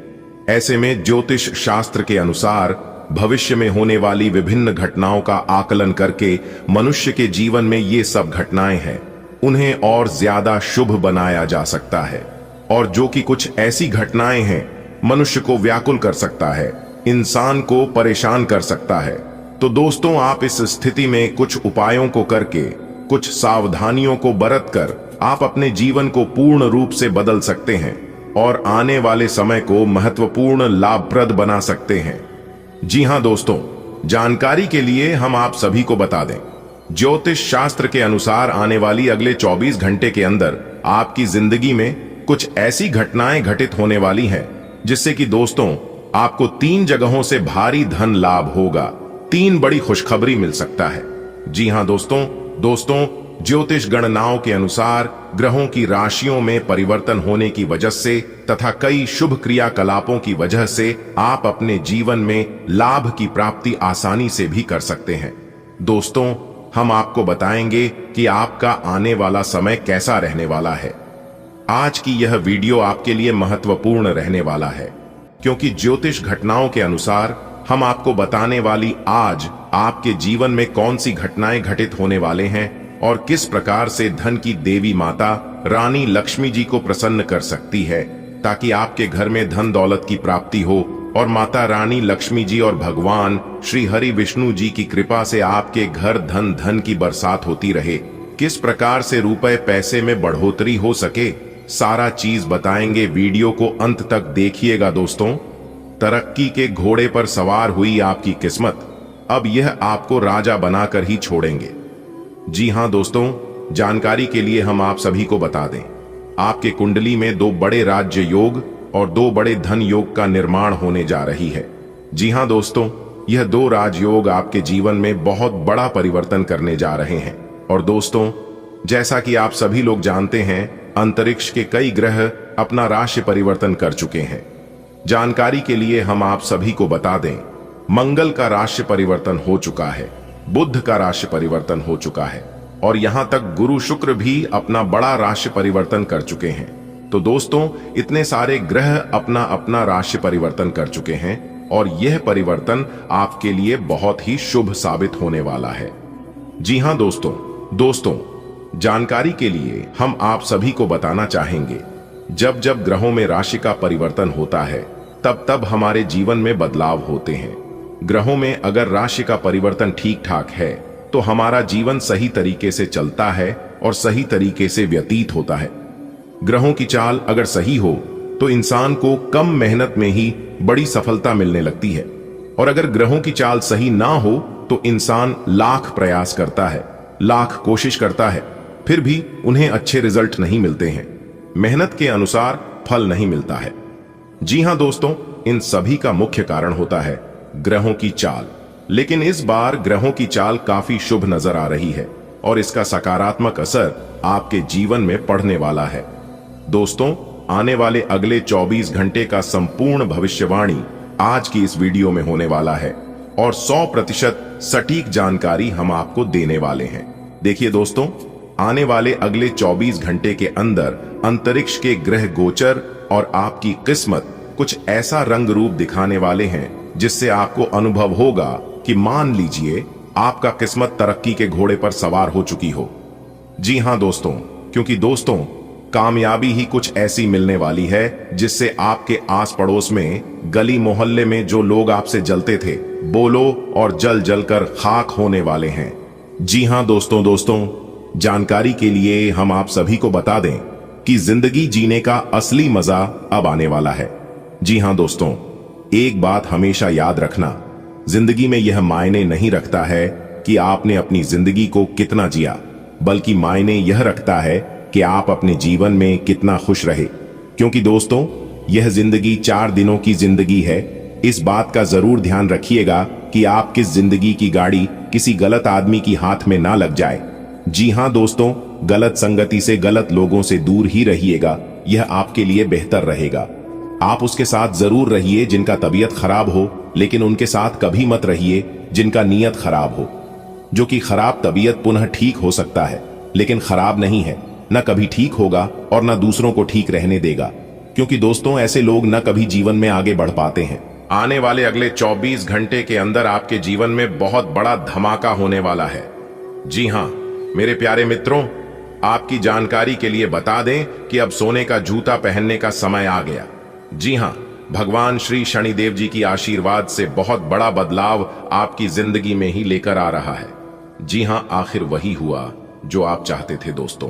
ऐसे में ज्योतिष शास्त्र के अनुसार भविष्य में होने वाली विभिन्न घटनाओं का आकलन करके मनुष्य के जीवन में ये सब घटनाएं हैं, उन्हें और ज्यादा शुभ बनाया जा सकता है। और जो कि कुछ ऐसी घटनाएं हैं मनुष्य को व्याकुल कर सकता है, इंसान को परेशान कर सकता है। तो दोस्तों, आप इस स्थिति में कुछ उपायों को करके, कुछ सावधानियों को बरत कर आप अपने जीवन को पूर्ण रूप से बदल सकते हैं और आने वाले समय को महत्वपूर्ण लाभप्रद बना सकते हैं। जी हां दोस्तों, जानकारी के लिए हम आप सभी को बता दें, ज्योतिष शास्त्र के अनुसार आने वाली अगले 24 घंटे के अंदर आपकी जिंदगी में कुछ ऐसी घटनाएं घटित होने वाली हैं जिससे कि दोस्तों आपको 3 जगहों से भारी धन लाभ होगा। 3 बड़ी खुशखबरी मिल सकता है। जी हां दोस्तों, ज्योतिष गणनाओं के अनुसार ग्रहों की राशियों में परिवर्तन होने की वजह से तथा कई शुभ क्रियाकलापों की वजह से आप अपने जीवन में लाभ की प्राप्ति आसानी से भी कर सकते हैं। दोस्तों, हम आपको बताएंगे कि आपका आने वाला समय कैसा रहने वाला है। आज की यह वीडियो आपके लिए महत्वपूर्ण रहने वाला है, क्योंकि ज्योतिष घटनाओं के अनुसार हम आपको बताने वाली आज आपके जीवन में कौन सी घटनाएं घटित होने वाले हैं और किस प्रकार से धन की देवी माता रानी लक्ष्मी जी को प्रसन्न कर सकती है, ताकि आपके घर में धन दौलत की प्राप्ति हो और माता रानी लक्ष्मी जी और भगवान श्री हरि विष्णु जी की कृपा से आपके घर धन की बरसात होती रहे। किस प्रकार से रुपए पैसे में बढ़ोतरी हो सके, सारा चीज बताएंगे। वीडियो को अंत तक देखिएगा दोस्तों। तरक्की के घोड़े पर सवार हुई आपकी किस्मत, अब यह आपको राजा बनाकर ही छोड़ेंगे। जी हां दोस्तों, जानकारी के लिए हम आप सभी को बता दें, आपके कुंडली में 2 बड़े राज्य योग और 2 बड़े धन योग का निर्माण होने जा रही है। जी हां दोस्तों, यह 2 राजयोग आपके जीवन में बहुत बड़ा परिवर्तन करने जा रहे हैं। और दोस्तों, जैसा कि आप सभी लोग जानते हैं, अंतरिक्ष के कई ग्रह अपना राशि परिवर्तन कर चुके हैं। जानकारी के लिए हम आप सभी को बता दें, मंगल का राशि परिवर्तन हो चुका है, बुध का राशि परिवर्तन हो चुका है और यहां तक गुरु शुक्र भी अपना बड़ा राशि परिवर्तन कर चुके हैं। तो दोस्तों, इतने सारे ग्रह अपना अपना राशि परिवर्तन कर चुके हैं और यह परिवर्तन आपके लिए बहुत ही शुभ साबित होने वाला है। जी हां दोस्तों, जानकारी के लिए हम आप सभी को बताना चाहेंगे, जब जब ग्रहों में राशि का परिवर्तन होता है तब तब हमारे जीवन में बदलाव होते हैं। ग्रहों में अगर राशि का परिवर्तन ठीक ठाक है तो हमारा जीवन सही तरीके से चलता है और सही तरीके से व्यतीत होता है। ग्रहों की चाल अगर सही हो तो इंसान को कम मेहनत में ही बड़ी सफलता मिलने लगती है, और अगर ग्रहों की चाल सही ना हो तो इंसान लाख प्रयास करता है, लाख कोशिश करता है, फिर भी उन्हें अच्छे रिजल्ट नहीं मिलते हैं, मेहनत के अनुसार फल नहीं मिलता है। जी हां दोस्तों, इन सभी का मुख्य कारण होता है ग्रहों की चाल। लेकिन इस बार ग्रहों की चाल काफी शुभ नजर आ रही है और इसका सकारात्मक असर आपके जीवन में पड़ने वाला है। दोस्तों, आने वाले अगले 24 घंटे का संपूर्ण भविष्यवाणी आज की इस वीडियो में होने वाला है और 100% सटीक जानकारी हम आपको देने वाले हैं। देखिए दोस्तों, आने वाले अगले 24 घंटे के अंदर अंतरिक्ष के ग्रह गोचर और आपकी किस्मत कुछ ऐसा रंग रूप दिखाने वाले हैं जिससे आपको अनुभव होगा कि मान लीजिए आपका किस्मत तरक्की के घोड़े पर सवार हो चुकी हो। जी हां दोस्तों, क्योंकि दोस्तों कामयाबी ही कुछ ऐसी मिलने वाली है जिससे आपके आस पड़ोस में, गली मोहल्ले में जो लोग आपसे जलते थे, बोलो और जल जल कर खाक होने वाले हैं। जी हां दोस्तों, जानकारी के लिए हम आप सभी को बता दें कि जिंदगी जीने का असली मजा अब आने वाला है। जी हां दोस्तों, एक बात हमेशा याद रखना, जिंदगी में यह मायने नहीं रखता है कि आपने अपनी जिंदगी को कितना जिया, बल्कि मायने यह रखता है कि आप अपने जीवन में कितना खुश रहे। क्योंकि दोस्तों, यह जिंदगी 4 दिनों की जिंदगी है। इस बात का जरूर ध्यान रखिएगा कि आप किस जिंदगी की गाड़ी किसी गलत आदमी की हाथ में ना लग जाए। जी हां दोस्तों, गलत संगति से, गलत लोगों से दूर ही रहिएगा, यह आपके लिए बेहतर रहेगा। आप उसके साथ जरूर रहिए जिनका तबीयत खराब हो, लेकिन उनके साथ कभी मत रहिए जिनका नीयत खराब हो। जो कि खराब तबीयत पुनः ठीक हो सकता है, लेकिन खराब नहीं है, न कभी ठीक होगा और न दूसरों को ठीक रहने देगा। क्योंकि दोस्तों, ऐसे लोग न कभी जीवन में आगे बढ़ पाते हैं। आने वाले अगले 24 घंटे के अंदर आपके जीवन में बहुत बड़ा धमाका होने वाला है। जी हां मेरे प्यारे मित्रों, आपकी जानकारी के लिए बता दें कि अब सोने का जूता पहनने का समय आ गया। जी हां, भगवान श्री शनिदेव जी की आशीर्वाद से बहुत बड़ा बदलाव आपकी जिंदगी में ही लेकर आ रहा है। जी हां, आखिर वही हुआ जो आप चाहते थे दोस्तों।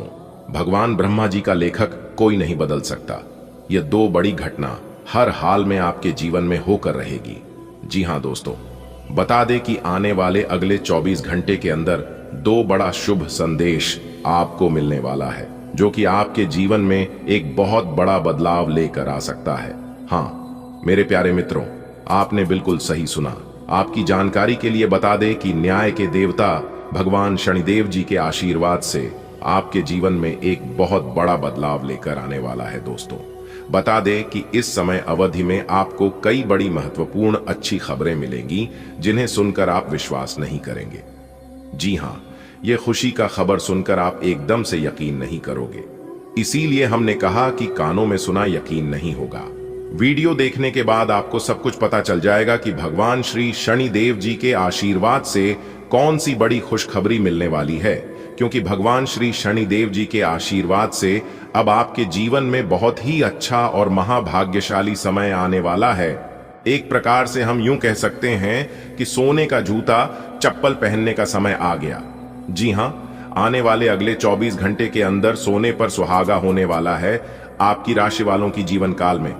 भगवान ब्रह्मा जी का लेखक कोई नहीं बदल सकता। यह 2 बड़ी घटना हर हाल में आपके जीवन में होकर रहेगी। जी हां दोस्तों, बता दें कि आने वाले अगले 24 घंटे के अंदर 2 बड़ा शुभ संदेश आपको मिलने वाला है, जो कि आपके जीवन में एक बहुत बड़ा बदलाव लेकर आ सकता है। हाँ मेरे प्यारे मित्रों, आपने बिल्कुल सही सुना। आपकी जानकारी के लिए बता दें कि न्याय के देवता भगवान शनिदेव जी के आशीर्वाद से आपके जीवन में एक बहुत बड़ा बदलाव लेकर आने वाला है। दोस्तों, बता दें कि इस समय अवधि में आपको कई बड़ी महत्वपूर्ण अच्छी खबरें मिलेंगी जिन्हें सुनकर आप विश्वास नहीं करेंगे। जी हां, यह खुशी का खबर सुनकर आप एकदम से यकीन नहीं करोगे। इसीलिए हमने कहा कि कानों में सुना यकीन नहीं होगा। वीडियो देखने के बाद आपको सब कुछ पता चल जाएगा कि भगवान श्री शनिदेव जी के आशीर्वाद से कौन सी बड़ी खुशखबरी मिलने वाली है। क्योंकि भगवान श्री शनिदेव जी के आशीर्वाद से अब आपके जीवन में बहुत ही अच्छा और महाभाग्यशाली समय आने वाला है। एक प्रकार से हम यूं कह सकते हैं कि सोने का जूता चप्पल पहनने का समय आ गया। जी हां, आने वाले अगले 24 घंटे के अंदर सोने पर सुहागा होने वाला है आपकी राशि वालों की जीवन काल में।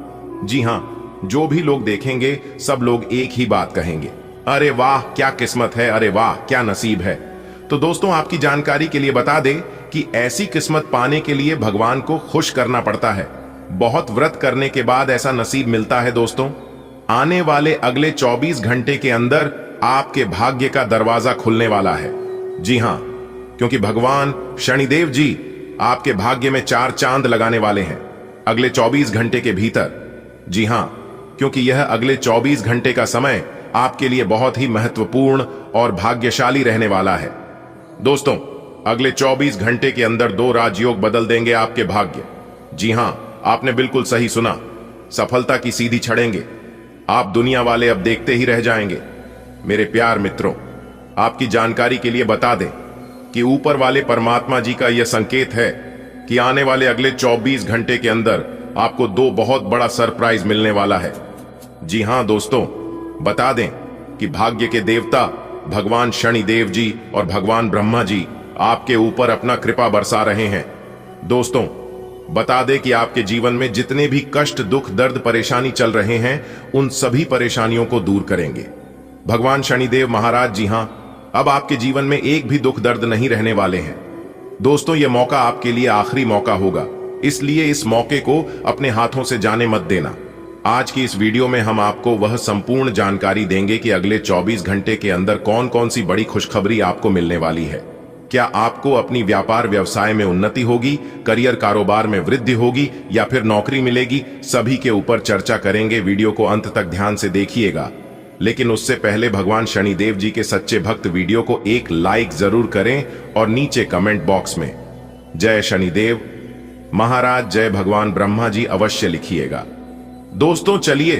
जी हां, जो भी लोग देखेंगे सब लोग एक ही बात कहेंगे, अरे वाह क्या किस्मत है, अरे वाह क्या नसीब है। तो दोस्तों, आपकी जानकारी के लिए बता दें कि ऐसी किस्मत पाने के लिए भगवान को खुश करना पड़ता है। बहुत व्रत करने के बाद ऐसा नसीब मिलता है। दोस्तों, आने वाले अगले 24 घंटे के अंदर आपके भाग्य का दरवाजा खुलने वाला है। जी हां, क्योंकि भगवान शनिदेव जी आपके भाग्य में 4 चांद लगाने वाले हैं अगले 24 घंटे के भीतर। जी हां, क्योंकि यह अगले 24 घंटे का समय आपके लिए बहुत ही महत्वपूर्ण और भाग्यशाली रहने वाला है। दोस्तों, अगले 24 घंटे के अंदर 2 राजयोग बदल देंगे आपके भाग्य। जी हां, आपने बिल्कुल सही सुना, सफलता की सीधी चढ़ेंगे। आप दुनिया वाले अब देखते ही रह जाएंगे। मेरे प्यार मित्रों, आपकी जानकारी के लिए बता दें कि ऊपर वाले परमात्मा जी का यह संकेत है कि आने वाले अगले 24 घंटे के अंदर आपको 2 बहुत बड़ा सरप्राइज मिलने वाला है। जी हां दोस्तों, बता दें कि भाग्य के देवता भगवान शनिदेव जी और भगवान ब्रह्मा जी आपके ऊपर अपना कृपा बरसा रहे हैं। दोस्तों, बता दें कि आपके जीवन में जितने भी कष्ट, दुख, दर्द, परेशानी चल रहे हैं, उन सभी परेशानियों को दूर करेंगे भगवान शनिदेव महाराज। जी हां, अब आपके जीवन में एक भी दुख दर्द नहीं रहने वाले हैं। दोस्तों, यह मौका आपके लिए आखिरी मौका होगा, इसलिए इस मौके को अपने हाथों से जाने मत देना। आज की इस वीडियो में हम आपको वह संपूर्ण जानकारी देंगे कि अगले 24 घंटे के अंदर कौन कौन सी बड़ी खुशखबरी आपको मिलने वाली है। क्या आपको अपनी व्यापार व्यवसाय में उन्नति होगी, करियर कारोबार में वृद्धि होगी या फिर नौकरी मिलेगी, सभी के ऊपर चर्चा करेंगे। वीडियो को अंत तक ध्यान से देखिएगा, लेकिन उससे पहले भगवान शनिदेव जी के सच्चे भक्त वीडियो को एक लाइक जरूर करें और नीचे कमेंट बॉक्स में जय शनिदेव महाराज, जय भगवान ब्रह्मा जी अवश्य लिखिएगा। दोस्तों चलिए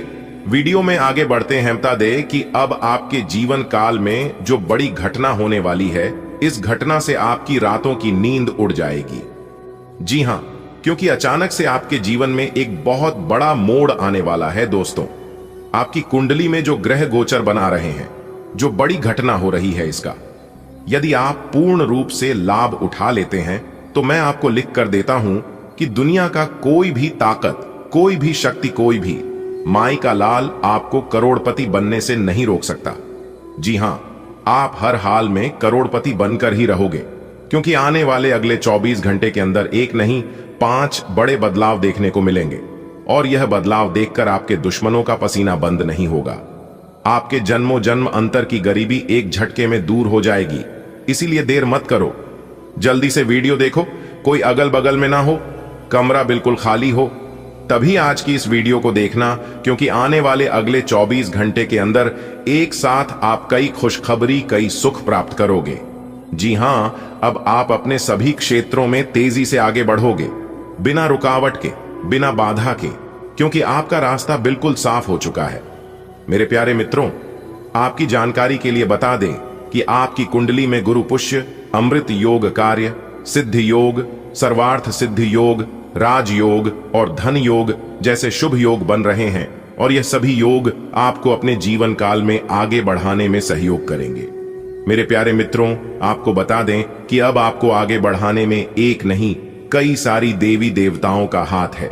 वीडियो में आगे बढ़ते हैं। बता दें कि अब आपके जीवन काल में जो बड़ी घटना होने वाली है, इस घटना से आपकी रातों की नींद उड़ जाएगी। जी हां, क्योंकि अचानक से आपके जीवन में एक बहुत बड़ा मोड़ आने वाला है। दोस्तों, आपकी कुंडली में जो ग्रह गोचर बना रहे हैं, जो बड़ी घटना हो रही है, इसका यदि आप पूर्ण रूप से लाभ उठा लेते हैं तो मैं आपको लिख कर देता हूं कि दुनिया का कोई भी ताकत, कोई भी शक्ति, कोई भी माई का लाल आपको करोड़पति बनने से नहीं रोक सकता। जी हां, आप हर हाल में करोड़पति बनकर ही रहोगे, क्योंकि आने वाले अगले 24 घंटे के अंदर एक नहीं 5 बड़े बदलाव देखने को मिलेंगे। और यह बदलाव देखकर आपके दुश्मनों का पसीना बंद नहीं होगा। आपके जन्मों जन्म अंतर की गरीबी एक झटके में दूर हो जाएगी। इसीलिए देर मत करो, जल्दी से वीडियो देखो। कोई अगल बगल में ना हो, कमरा बिल्कुल खाली हो, तभी आज की इस वीडियो को देखना, क्योंकि आने वाले अगले 24 घंटे के अंदर एक साथ आप कई खुशखबरी, कई सुख प्राप्त करोगे। जी हां, अब आप अपने सभी क्षेत्रों में तेजी से आगे बढ़ोगे, बिना रुकावट के, बिना बाधा के, क्योंकि आपका रास्ता बिल्कुल साफ हो चुका है। मेरे प्यारे मित्रों, आपकी जानकारी के लिए बता दें कि आपकी कुंडली में गुरु पुष्य, अमृत योग कार्य, सिद्धि योग, सर्वार्थ सिद्धि योग, राजयोग और धन योग जैसे शुभ योग बन रहे हैं, और यह सभी योग आपको अपने जीवन काल में आगे बढ़ाने में सहयोग करेंगे। मेरे प्यारे मित्रों, आपको बता दें कि अब आपको आगे बढ़ाने में एक नहीं कई सारी देवी देवताओं का हाथ है।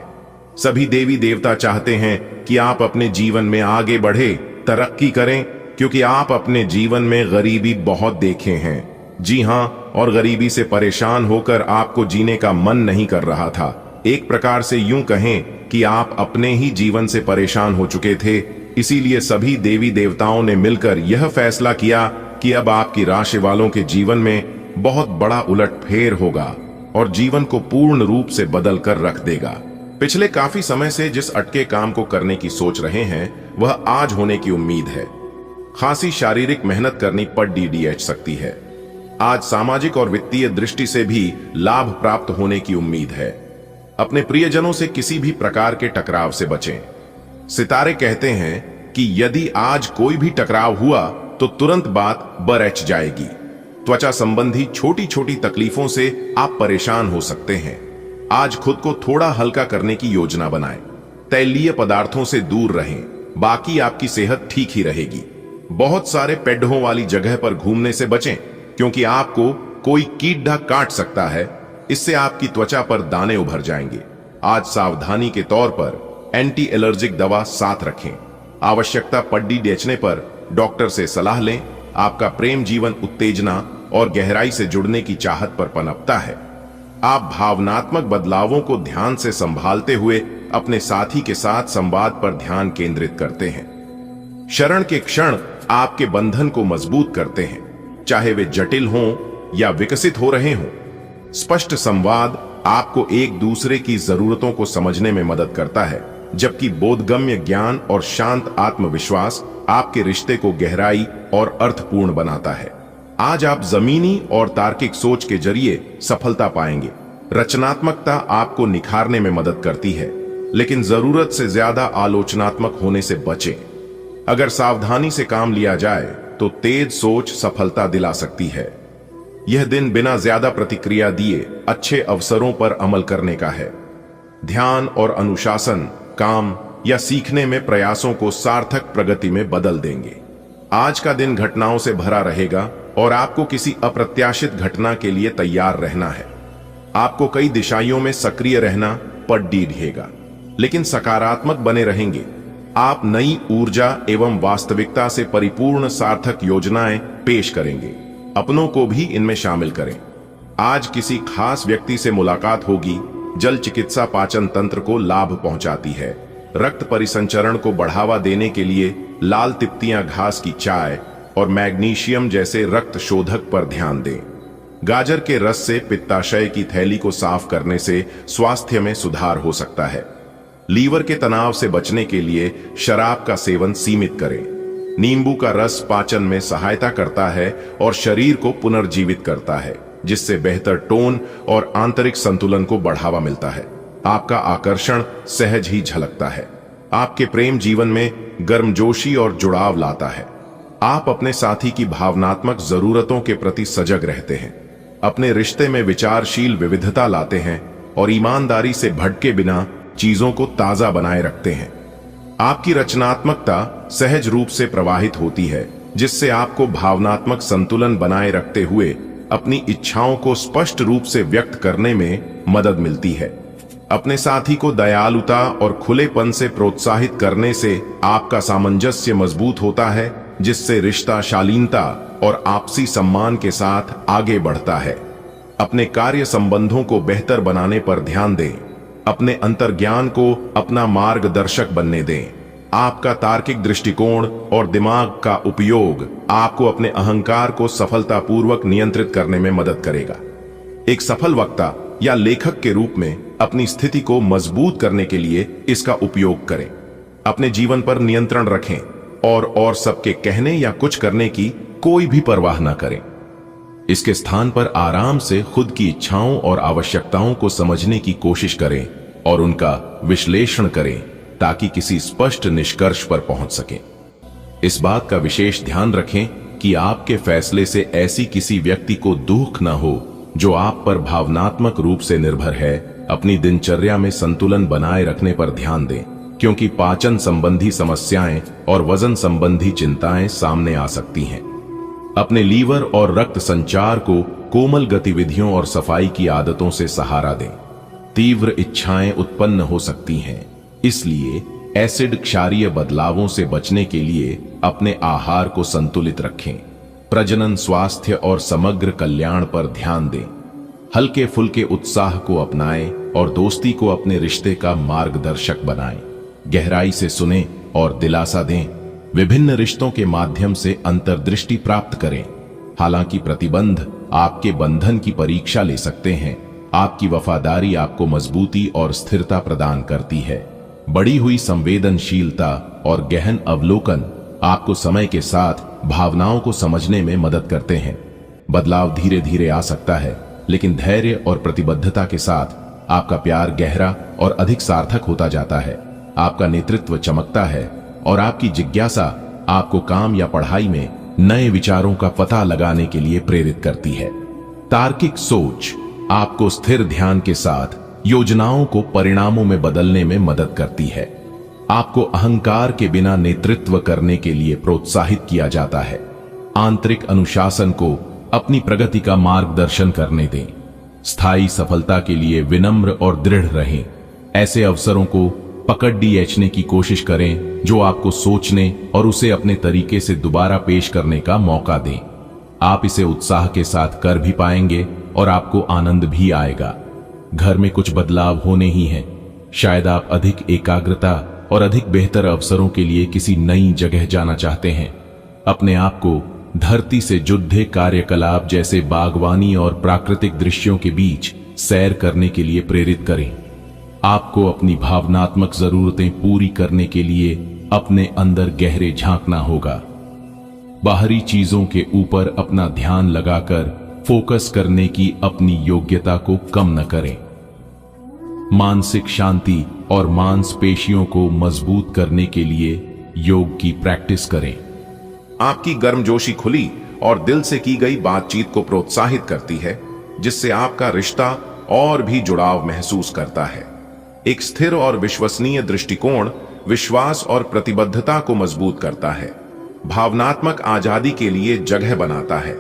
सभी देवी देवता चाहते हैं कि आप अपने जीवन में आगे बढ़े, तरक्की करें, क्योंकि आप अपने जीवन में गरीबी बहुत देखे हैं। जी हां, और गरीबी से परेशान होकर आपको जीने का मन नहीं कर रहा था। एक प्रकार से यूं कहें कि आप अपने ही जीवन से परेशान हो चुके थे। इसीलिए सभी देवी देवताओं ने मिलकर यह फैसला किया कि अब आपकी राशि वालों के जीवन में बहुत बड़ा उलटफेर होगा और जीवन को पूर्ण रूप से बदल कर रख देगा। पिछले काफी समय से जिस अटके काम को करने की सोच रहे हैं, वह आज होने की उम्मीद है। खासी शारीरिक मेहनत करनी पड़ DDH सकती है। आज सामाजिक और वित्तीय दृष्टि से भी लाभ प्राप्त होने की उम्मीद है। अपने प्रियजनों से किसी भी प्रकार के टकराव से बचें। सितारे कहते हैं कि यदि आज कोई भी टकराव हुआ तो तुरंत बात बरच जाएगी। त्वचा संबंधी छोटी छोटी तकलीफों से आप परेशान हो सकते हैं। आज खुद को थोड़ा हल्का करने की योजना बनाएं। तैलीय पदार्थों से दूर रहें, बाकी आपकी सेहत ठीक ही रहेगी। बहुत सारे पेड्ढों वाली जगह पर घूमने से बचें, क्योंकि आपको कोई कीड़ा काट सकता है। इससे आपकी त्वचा पर दाने उभर जाएंगे। आज सावधानी के तौर पर एंटी एलर्जिक दवा साथ रखें। आवश्यकता पड़ने बेचने पर डॉक्टर से सलाह लें। आपका प्रेम जीवन उत्तेजना और गहराई से जुड़ने की चाहत पर पनपता है। आप भावनात्मक बदलावों को ध्यान से संभालते हुए अपने साथी के साथ संवाद पर ध्यान केंद्रित करते हैं। शरण के क्षण आपके बंधन को मजबूत करते हैं, चाहे वे जटिल हों या विकसित हो रहे हों। स्पष्ट संवाद आपको एक दूसरे की जरूरतों को समझने में मदद करता है, जबकि बोधगम्य ज्ञान और शांत आत्मविश्वास आपके रिश्ते को गहराई और अर्थपूर्ण बनाता है। आज आप जमीनी और तार्किक सोच के जरिए सफलता पाएंगे। रचनात्मकता आपको निखारने में मदद करती है, लेकिन जरूरत से ज्यादा आलोचनात्मक होने से बचें। अगर सावधानी से काम लिया जाए तो तेज सोच सफलता दिला सकती है। यह दिन बिना ज्यादा प्रतिक्रिया दिए अच्छे अवसरों पर अमल करने का है। ध्यान और अनुशासन काम या सीखने में प्रयासों को सार्थक प्रगति में बदल देंगे। आज का दिन घटनाओं से भरा रहेगा और आपको किसी अप्रत्याशित घटना के लिए तैयार रहना है। आपको कई दिशाओं में सक्रिय रहना पड़ रहेगा, लेकिन सकारात्मक बने रहेंगे। आप नई ऊर्जा एवं वास्तविकता से परिपूर्ण सार्थक योजनाएं पेश करेंगे। अपनों को भी इनमें शामिल करें। आज किसी खास व्यक्ति से मुलाकात होगी। जल चिकित्सा पाचन तंत्र को लाभ पहुंचाती है। रक्त परिसंचरण को बढ़ावा देने के लिए लाल तिप्तियां घास की चाय और मैग्नीशियम जैसे रक्त शोधक पर ध्यान दें। गाजर के रस से पित्ताशय की थैली को साफ करने से स्वास्थ्य में सुधार हो सकता है। लीवर के तनाव से बचने के लिए शराब का सेवन सीमित करें। नींबू का रस पाचन में सहायता करता है और शरीर को पुनर्जीवित करता है, जिससे बेहतर टोन और आंतरिक संतुलन को बढ़ावा मिलता है। आपका आकर्षण सहज ही झलकता है। आपके प्रेम जीवन में गर्मजोशी और जुड़ाव लाता है। आप अपने साथी की भावनात्मक जरूरतों के प्रति सजग रहते हैं। अपने रिश्ते में विचारशील विविधता लाते हैं और ईमानदारी से भटके बिना चीजों को ताजा बनाए रखते हैं। आपकी रचनात्मकता सहज रूप से प्रवाहित होती है, जिससे आपको भावनात्मक संतुलन बनाए रखते हुए अपनी इच्छाओं को स्पष्ट रूप से व्यक्त करने में मदद मिलती है। अपने साथी को दयालुता और खुलेपन से प्रोत्साहित करने से आपका सामंजस्य मजबूत होता है, जिससे रिश्ता शालीनता और आपसी सम्मान के साथ आगे बढ़ता है। अपने कार्य संबंधों को बेहतर बनाने पर ध्यान दें। अपने अंतर्ज्ञान को अपना मार्गदर्शक बनने दें। आपका तार्किक दृष्टिकोण और दिमाग का उपयोग आपको अपने अहंकार को सफलतापूर्वक नियंत्रित करने में मदद करेगा। एक सफल वक्ता या लेखक के रूप में अपनी स्थिति को मजबूत करने के लिए इसका उपयोग करें। अपने जीवन पर नियंत्रण रखें और सबके कहने या कुछ करने की कोई भी परवाह न करें। इसके स्थान पर आराम से खुद की इच्छाओं और आवश्यकताओं को समझने की कोशिश करें और उनका विश्लेषण करें, ताकि किसी स्पष्ट निष्कर्ष पर पहुंच सकें। इस बात का विशेष ध्यान रखें कि आपके फैसले से ऐसी किसी व्यक्ति को दुख न हो जो आप पर भावनात्मक रूप से निर्भर है। अपनी दिनचर्या में संतुलन बनाए रखने पर ध्यान दें, क्योंकि पाचन संबंधी समस्याएं और वजन संबंधी चिंताएं सामने आ सकती हैं। अपने लीवर और रक्त संचार को कोमल गतिविधियों और सफाई की आदतों से सहारा दें। तीव्र इच्छाएं उत्पन्न हो सकती हैं, इसलिए एसिड क्षारीय बदलावों से बचने के लिए अपने आहार को संतुलित रखें। प्रजनन, स्वास्थ्य और समग्र कल्याण पर ध्यान दें। हल्के फुल्के उत्साह को अपनाएं और दोस्ती को अपने रिश्ते का मार्गदर्शक बनाएं। गहराई से सुनें और दिलासा दें। विभिन्न रिश्तों के माध्यम से अंतर्दृष्टि प्राप्त करें। हालांकि प्रतिबंध आपके बंधन की परीक्षा ले सकते हैं, आपकी वफादारी आपको मजबूती और स्थिरता प्रदान करती है। बढ़ी हुई संवेदनशीलता और गहन अवलोकन आपको समय के साथ भावनाओं को समझने में मदद करते हैं। बदलाव धीरे धीरे आ सकता है, लेकिन धैर्य और प्रतिबद्धता के साथ आपका प्यार गहरा और अधिक सार्थक होता जाता है। आपका नेतृत्व चमकता है और आपकी जिज्ञासा आपको काम या पढ़ाई में नए विचारों का पता लगाने के लिए प्रेरित करती है। तार्किक सोच आपको स्थिर ध्यान के साथ योजनाओं को परिणामों में बदलने में मदद करती है। आपको अहंकार के बिना नेतृत्व करने के लिए प्रोत्साहित किया जाता है। आंतरिक अनुशासन को अपनी प्रगति का मार्गदर्शन करने दें। स्थायी सफलता के लिए विनम्र और दृढ़ रहें। ऐसे अवसरों को पकड़ने की कोशिश करें जो आपको सोचने और उसे अपने तरीके से दोबारा पेश करने का मौका दें। आप इसे उत्साह के साथ कर भी पाएंगे और आपको आनंद भी आएगा। घर में कुछ बदलाव होने ही हैं। शायद आप अधिक एकाग्रता और अधिक बेहतर अवसरों के लिए किसी नई जगह जाना चाहते हैं। अपने आप को धरती से जुड़े कार्यकलाप जैसे बागवानी और प्राकृतिक दृश्यों के बीच सैर करने के लिए प्रेरित करें। आपको अपनी भावनात्मक जरूरतें पूरी करने के लिए अपने अंदर गहरे झांकना होगा। बाहरी चीजों के ऊपर अपना ध्यान लगाकर फोकस करने की अपनी योग्यता को कम न करें। मानसिक शांति और मांसपेशियों को मजबूत करने के लिए योग की प्रैक्टिस करें। आपकी गर्मजोशी खुली और दिल से की गई बातचीत को प्रोत्साहित करती है, जिससे आपका रिश्ता और भी जुड़ाव महसूस करता है। एक स्थिर और विश्वसनीय दृष्टिकोण विश्वास और प्रतिबद्धता को मजबूत करता है, भावनात्मक आजादी के लिए जगह बनाता है।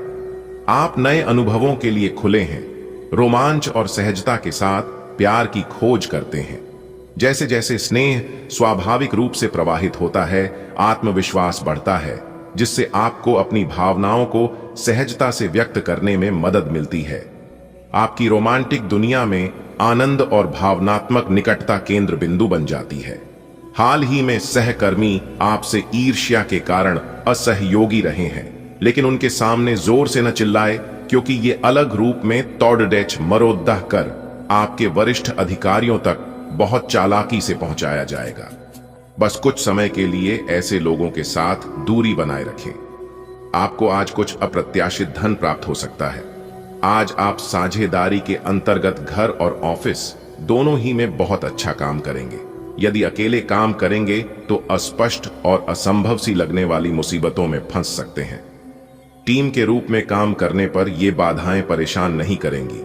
आप नए अनुभवों के लिए खुले हैं, रोमांच और सहजता के साथ प्यार की खोज करते हैं। जैसे जैसे स्नेह स्वाभाविक रूप से प्रवाहित होता है, आत्मविश्वास बढ़ता है, जिससे आपको अपनी भावनाओं को सहजता से व्यक्त करने में मदद मिलती है। आपकी रोमांटिक दुनिया में आनंद और भावनात्मक निकटता केंद्र बिंदु बन जाती है। हाल ही में सहकर्मी आपसे ईर्ष्या के कारण असहयोगी रहे हैं, लेकिन उनके सामने जोर से न चिल्लाए, क्योंकि ये अलग रूप में तोड़डेच मरोद्दह कर आपके वरिष्ठ अधिकारियों तक बहुत चालाकी से पहुंचाया जाएगा। बस कुछ समय के लिए ऐसे लोगों के साथ दूरी बनाए रखें। आपको आज कुछ अप्रत्याशित धन प्राप्त हो सकता है। आज आप साझेदारी के अंतर्गत घर और ऑफिस दोनों ही में बहुत अच्छा काम करेंगे। यदि अकेले काम करेंगे तो अस्पष्ट और असंभव सी लगने वाली मुसीबतों में फंस सकते हैं। टीम के रूप में काम करने पर ये बाधाएं परेशान नहीं करेंगी।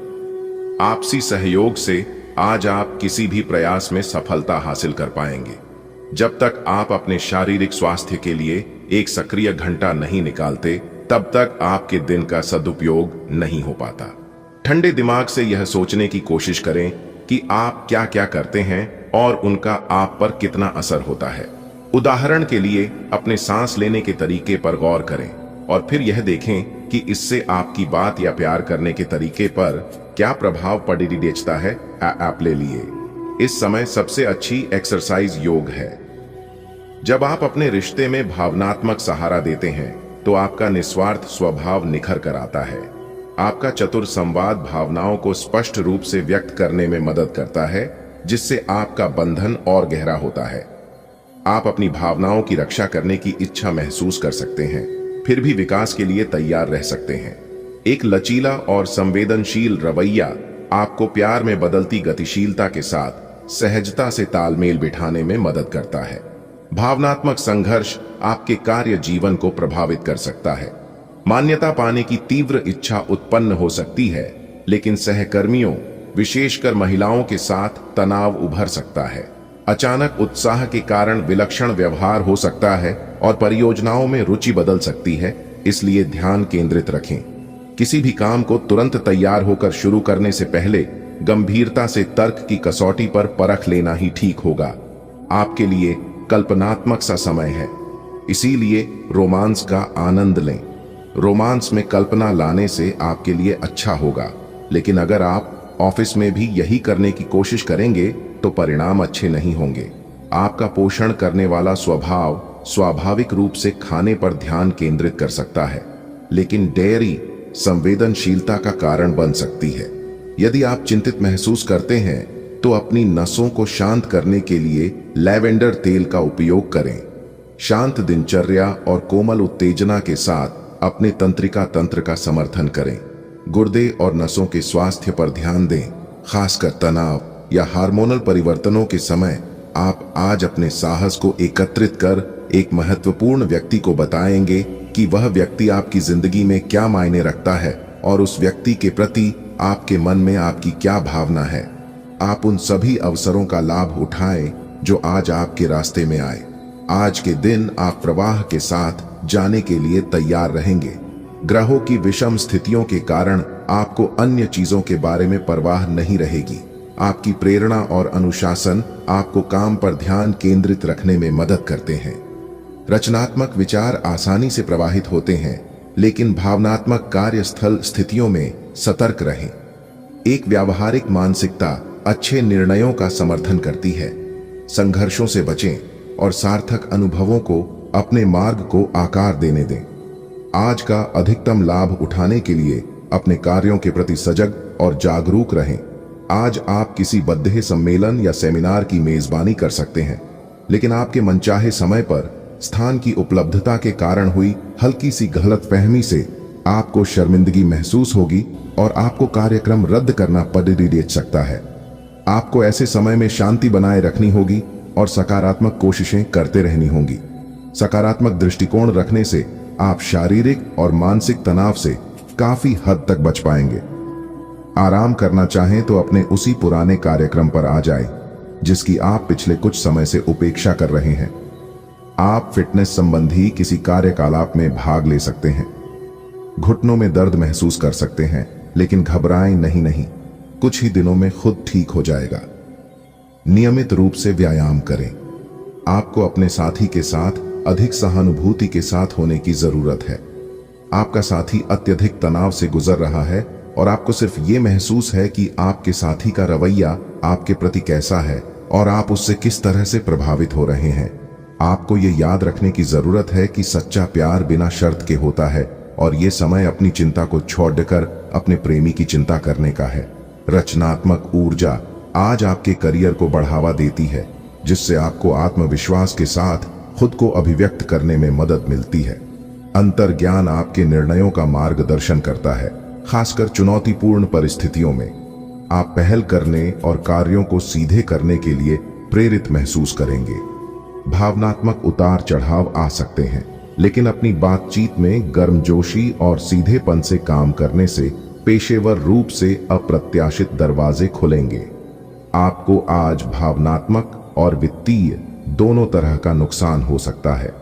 आपसी सहयोग से आज आप किसी भी प्रयास में सफलता हासिल कर पाएंगे। जब तक आप अपने शारीरिक स्वास्थ्य के लिए एक सक्रिय घंटा नहीं निकालते, तब तक आपके दिन का सदुपयोग नहीं हो पाता। ठंडे दिमाग से यह सोचने की कोशिश करें कि आप क्या क्या करते हैं और उनका आप पर कितना असर होता है। उदाहरण के लिए अपने सांस लेने के तरीके पर गौर करें और फिर यह देखें कि इससे आपकी बात या प्यार करने के तरीके पर क्या प्रभाव पड़ता है। आप ले लिए। इस समय सबसे अच्छी एक्सरसाइज योग है। जब आप अपने रिश्ते में भावनात्मक सहारा देते हैं तो आपका निस्वार्थ स्वभाव निखर कर आता है। आपका चतुर संवाद भावनाओं को स्पष्ट रूप से व्यक्त करने में मदद करता है, जिससे आपका बंधन और गहरा होता है। आप अपनी भावनाओं की रक्षा करने की इच्छा महसूस कर सकते हैं, फिर भी विकास के लिए तैयार रह सकते हैं। एक लचीला और संवेदनशील रवैया आपको प्यार में बदलती गतिशीलता के साथ सहजता से तालमेल बिठाने में मदद करता है। भावनात्मक संघर्ष आपके कार्य जीवन को प्रभावित कर सकता है। मान्यता पाने की तीव्र इच्छा उत्पन्न हो सकती है, लेकिन सहकर्मियों, विशेषकर महिलाओं के साथ तनाव उभर सकता है। अचानक उत्साह के कारण विलक्षण व्यवहार हो सकता है और परियोजनाओं में रुचि बदल सकती है, इसलिए ध्यान केंद्रित रखें। किसी भी काम को तुरंत तैयार होकर शुरू करने से पहले गंभीरता से तर्क की कसौटी पर परख लेना ही ठीक होगा। आपके लिए कल्पनात्मक सा समय है, इसीलिए रोमांस का आनंद लें। रोमांस में कल्पना लाने से आपके लिए अच्छा होगा, लेकिन अगर आप ऑफिस में भी यही करने की कोशिश करेंगे तो परिणाम अच्छे नहीं होंगे। आपका पोषण करने वाला स्वभाव स्वाभाविक रूप से खाने पर ध्यान केंद्रित कर सकता है, लेकिन डेयरी संवेदनशीलता का कारण बन सकती है। यदि आप चिंतित महसूस करते हैं तो अपनी नसों को शांत करने के लिए लैवेंडर तेल का उपयोग करें। शांत दिनचर्या और कोमल उत्तेजना के साथ अपने तंत्रिका तंत्र का समर्थन करें। गुर्दे और नसों के स्वास्थ्य पर ध्यान दें, खासकर तनाव या हार्मोनल परिवर्तनों के समय। आप आज अपने साहस को एकत्रित कर एक महत्वपूर्ण व्यक्ति को बताएंगे कि वह व्यक्ति आपकी जिंदगी में क्या मायने रखता है और उस व्यक्ति के प्रति आपके मन में आपकी क्या भावना है। आप उन सभी अवसरों का लाभ उठाएं जो आज आपके रास्ते में आए। आज के दिन आप प्रवाह के साथ जाने के लिए तैयार रहेंगे। ग्रहों की विषम स्थितियों के कारण आपको अन्य चीजों के बारे में परवाह नहीं रहेगी। आपकी प्रेरणा और अनुशासन आपको काम पर ध्यान केंद्रित रखने में मदद करते हैं। रचनात्मक विचार आसानी से प्रवाहित होते हैं, लेकिन भावनात्मक कार्यस्थल स्थितियों में सतर्क रहें। एक व्यावहारिक मानसिकता अच्छे निर्णयों का समर्थन करती है। संघर्षों से बचें और सार्थक अनुभवों को अपने मार्ग को आकार देने दें। आज का अधिकतम लाभ उठाने के लिए अपने कार्यों के प्रति सजग और जागरूक रहें। आज आप किसी बद्ध सम्मेलन या सेमिनार की मेजबानी कर सकते हैं, लेकिन आपके मनचाहे समय पर स्थान की उपलब्धता के कारण हुई हल्की सी गलतफहमी से आपको शर्मिंदगी महसूस होगी और आपको कार्यक्रम रद्द करना पड़ सकता है। आपको ऐसे समय में शांति बनाए रखनी होगी और सकारात्मक कोशिशें करते रहनी होंगी। सकारात्मक दृष्टिकोण रखने से आप शारीरिक और मानसिक तनाव से काफी हद तक बच पाएंगे। आराम करना चाहें तो अपने उसी पुराने कार्यक्रम पर आ जाएं, जिसकी आप पिछले कुछ समय से उपेक्षा कर रहे हैं। आप फिटनेस संबंधी किसी कार्यकलाप में भाग ले सकते हैं। घुटनों में दर्द महसूस कर सकते हैं, लेकिन घबराएं नहीं, कुछ ही दिनों में खुद ठीक हो जाएगा। नियमित रूप से व्यायाम करें। आपको अपने साथी के साथ अधिक सहानुभूति के साथ होने की जरूरत है। आपका साथी अत्यधिक तनाव से गुजर रहा है और आपको सिर्फ ये महसूस है कि आपके साथी का रवैया आपके प्रति कैसा है और आप उससे किस तरह से प्रभावित हो रहे हैं। आपको ये याद रखने की जरूरत है कि सच्चा प्यार बिना शर्त के होता है और ये समय अपनी चिंता को छोड़कर अपने प्रेमी की चिंता करने का है। रचनात्मक ऊर्जा आज आपके करियर को बढ़ावा देती है, जिससे आपको आत्मविश्वास के साथ खुद को अभिव्यक्त करने में मदद मिलती है। अंतर्ज्ञान आपके निर्णयों का मार्गदर्शन करता है, खासकर चुनौतीपूर्ण परिस्थितियों में। आप पहल करने और कार्यों को सीधे करने के लिए प्रेरित महसूस करेंगे। भावनात्मक उतार चढ़ाव आ सकते हैं, लेकिन अपनी बातचीत में गर्मजोशी और सीधेपन से काम करने से पेशेवर रूप से अप्रत्याशित दरवाजे खुलेंगे। आपको आज भावनात्मक और वित्तीय दोनों तरह का नुकसान हो सकता है।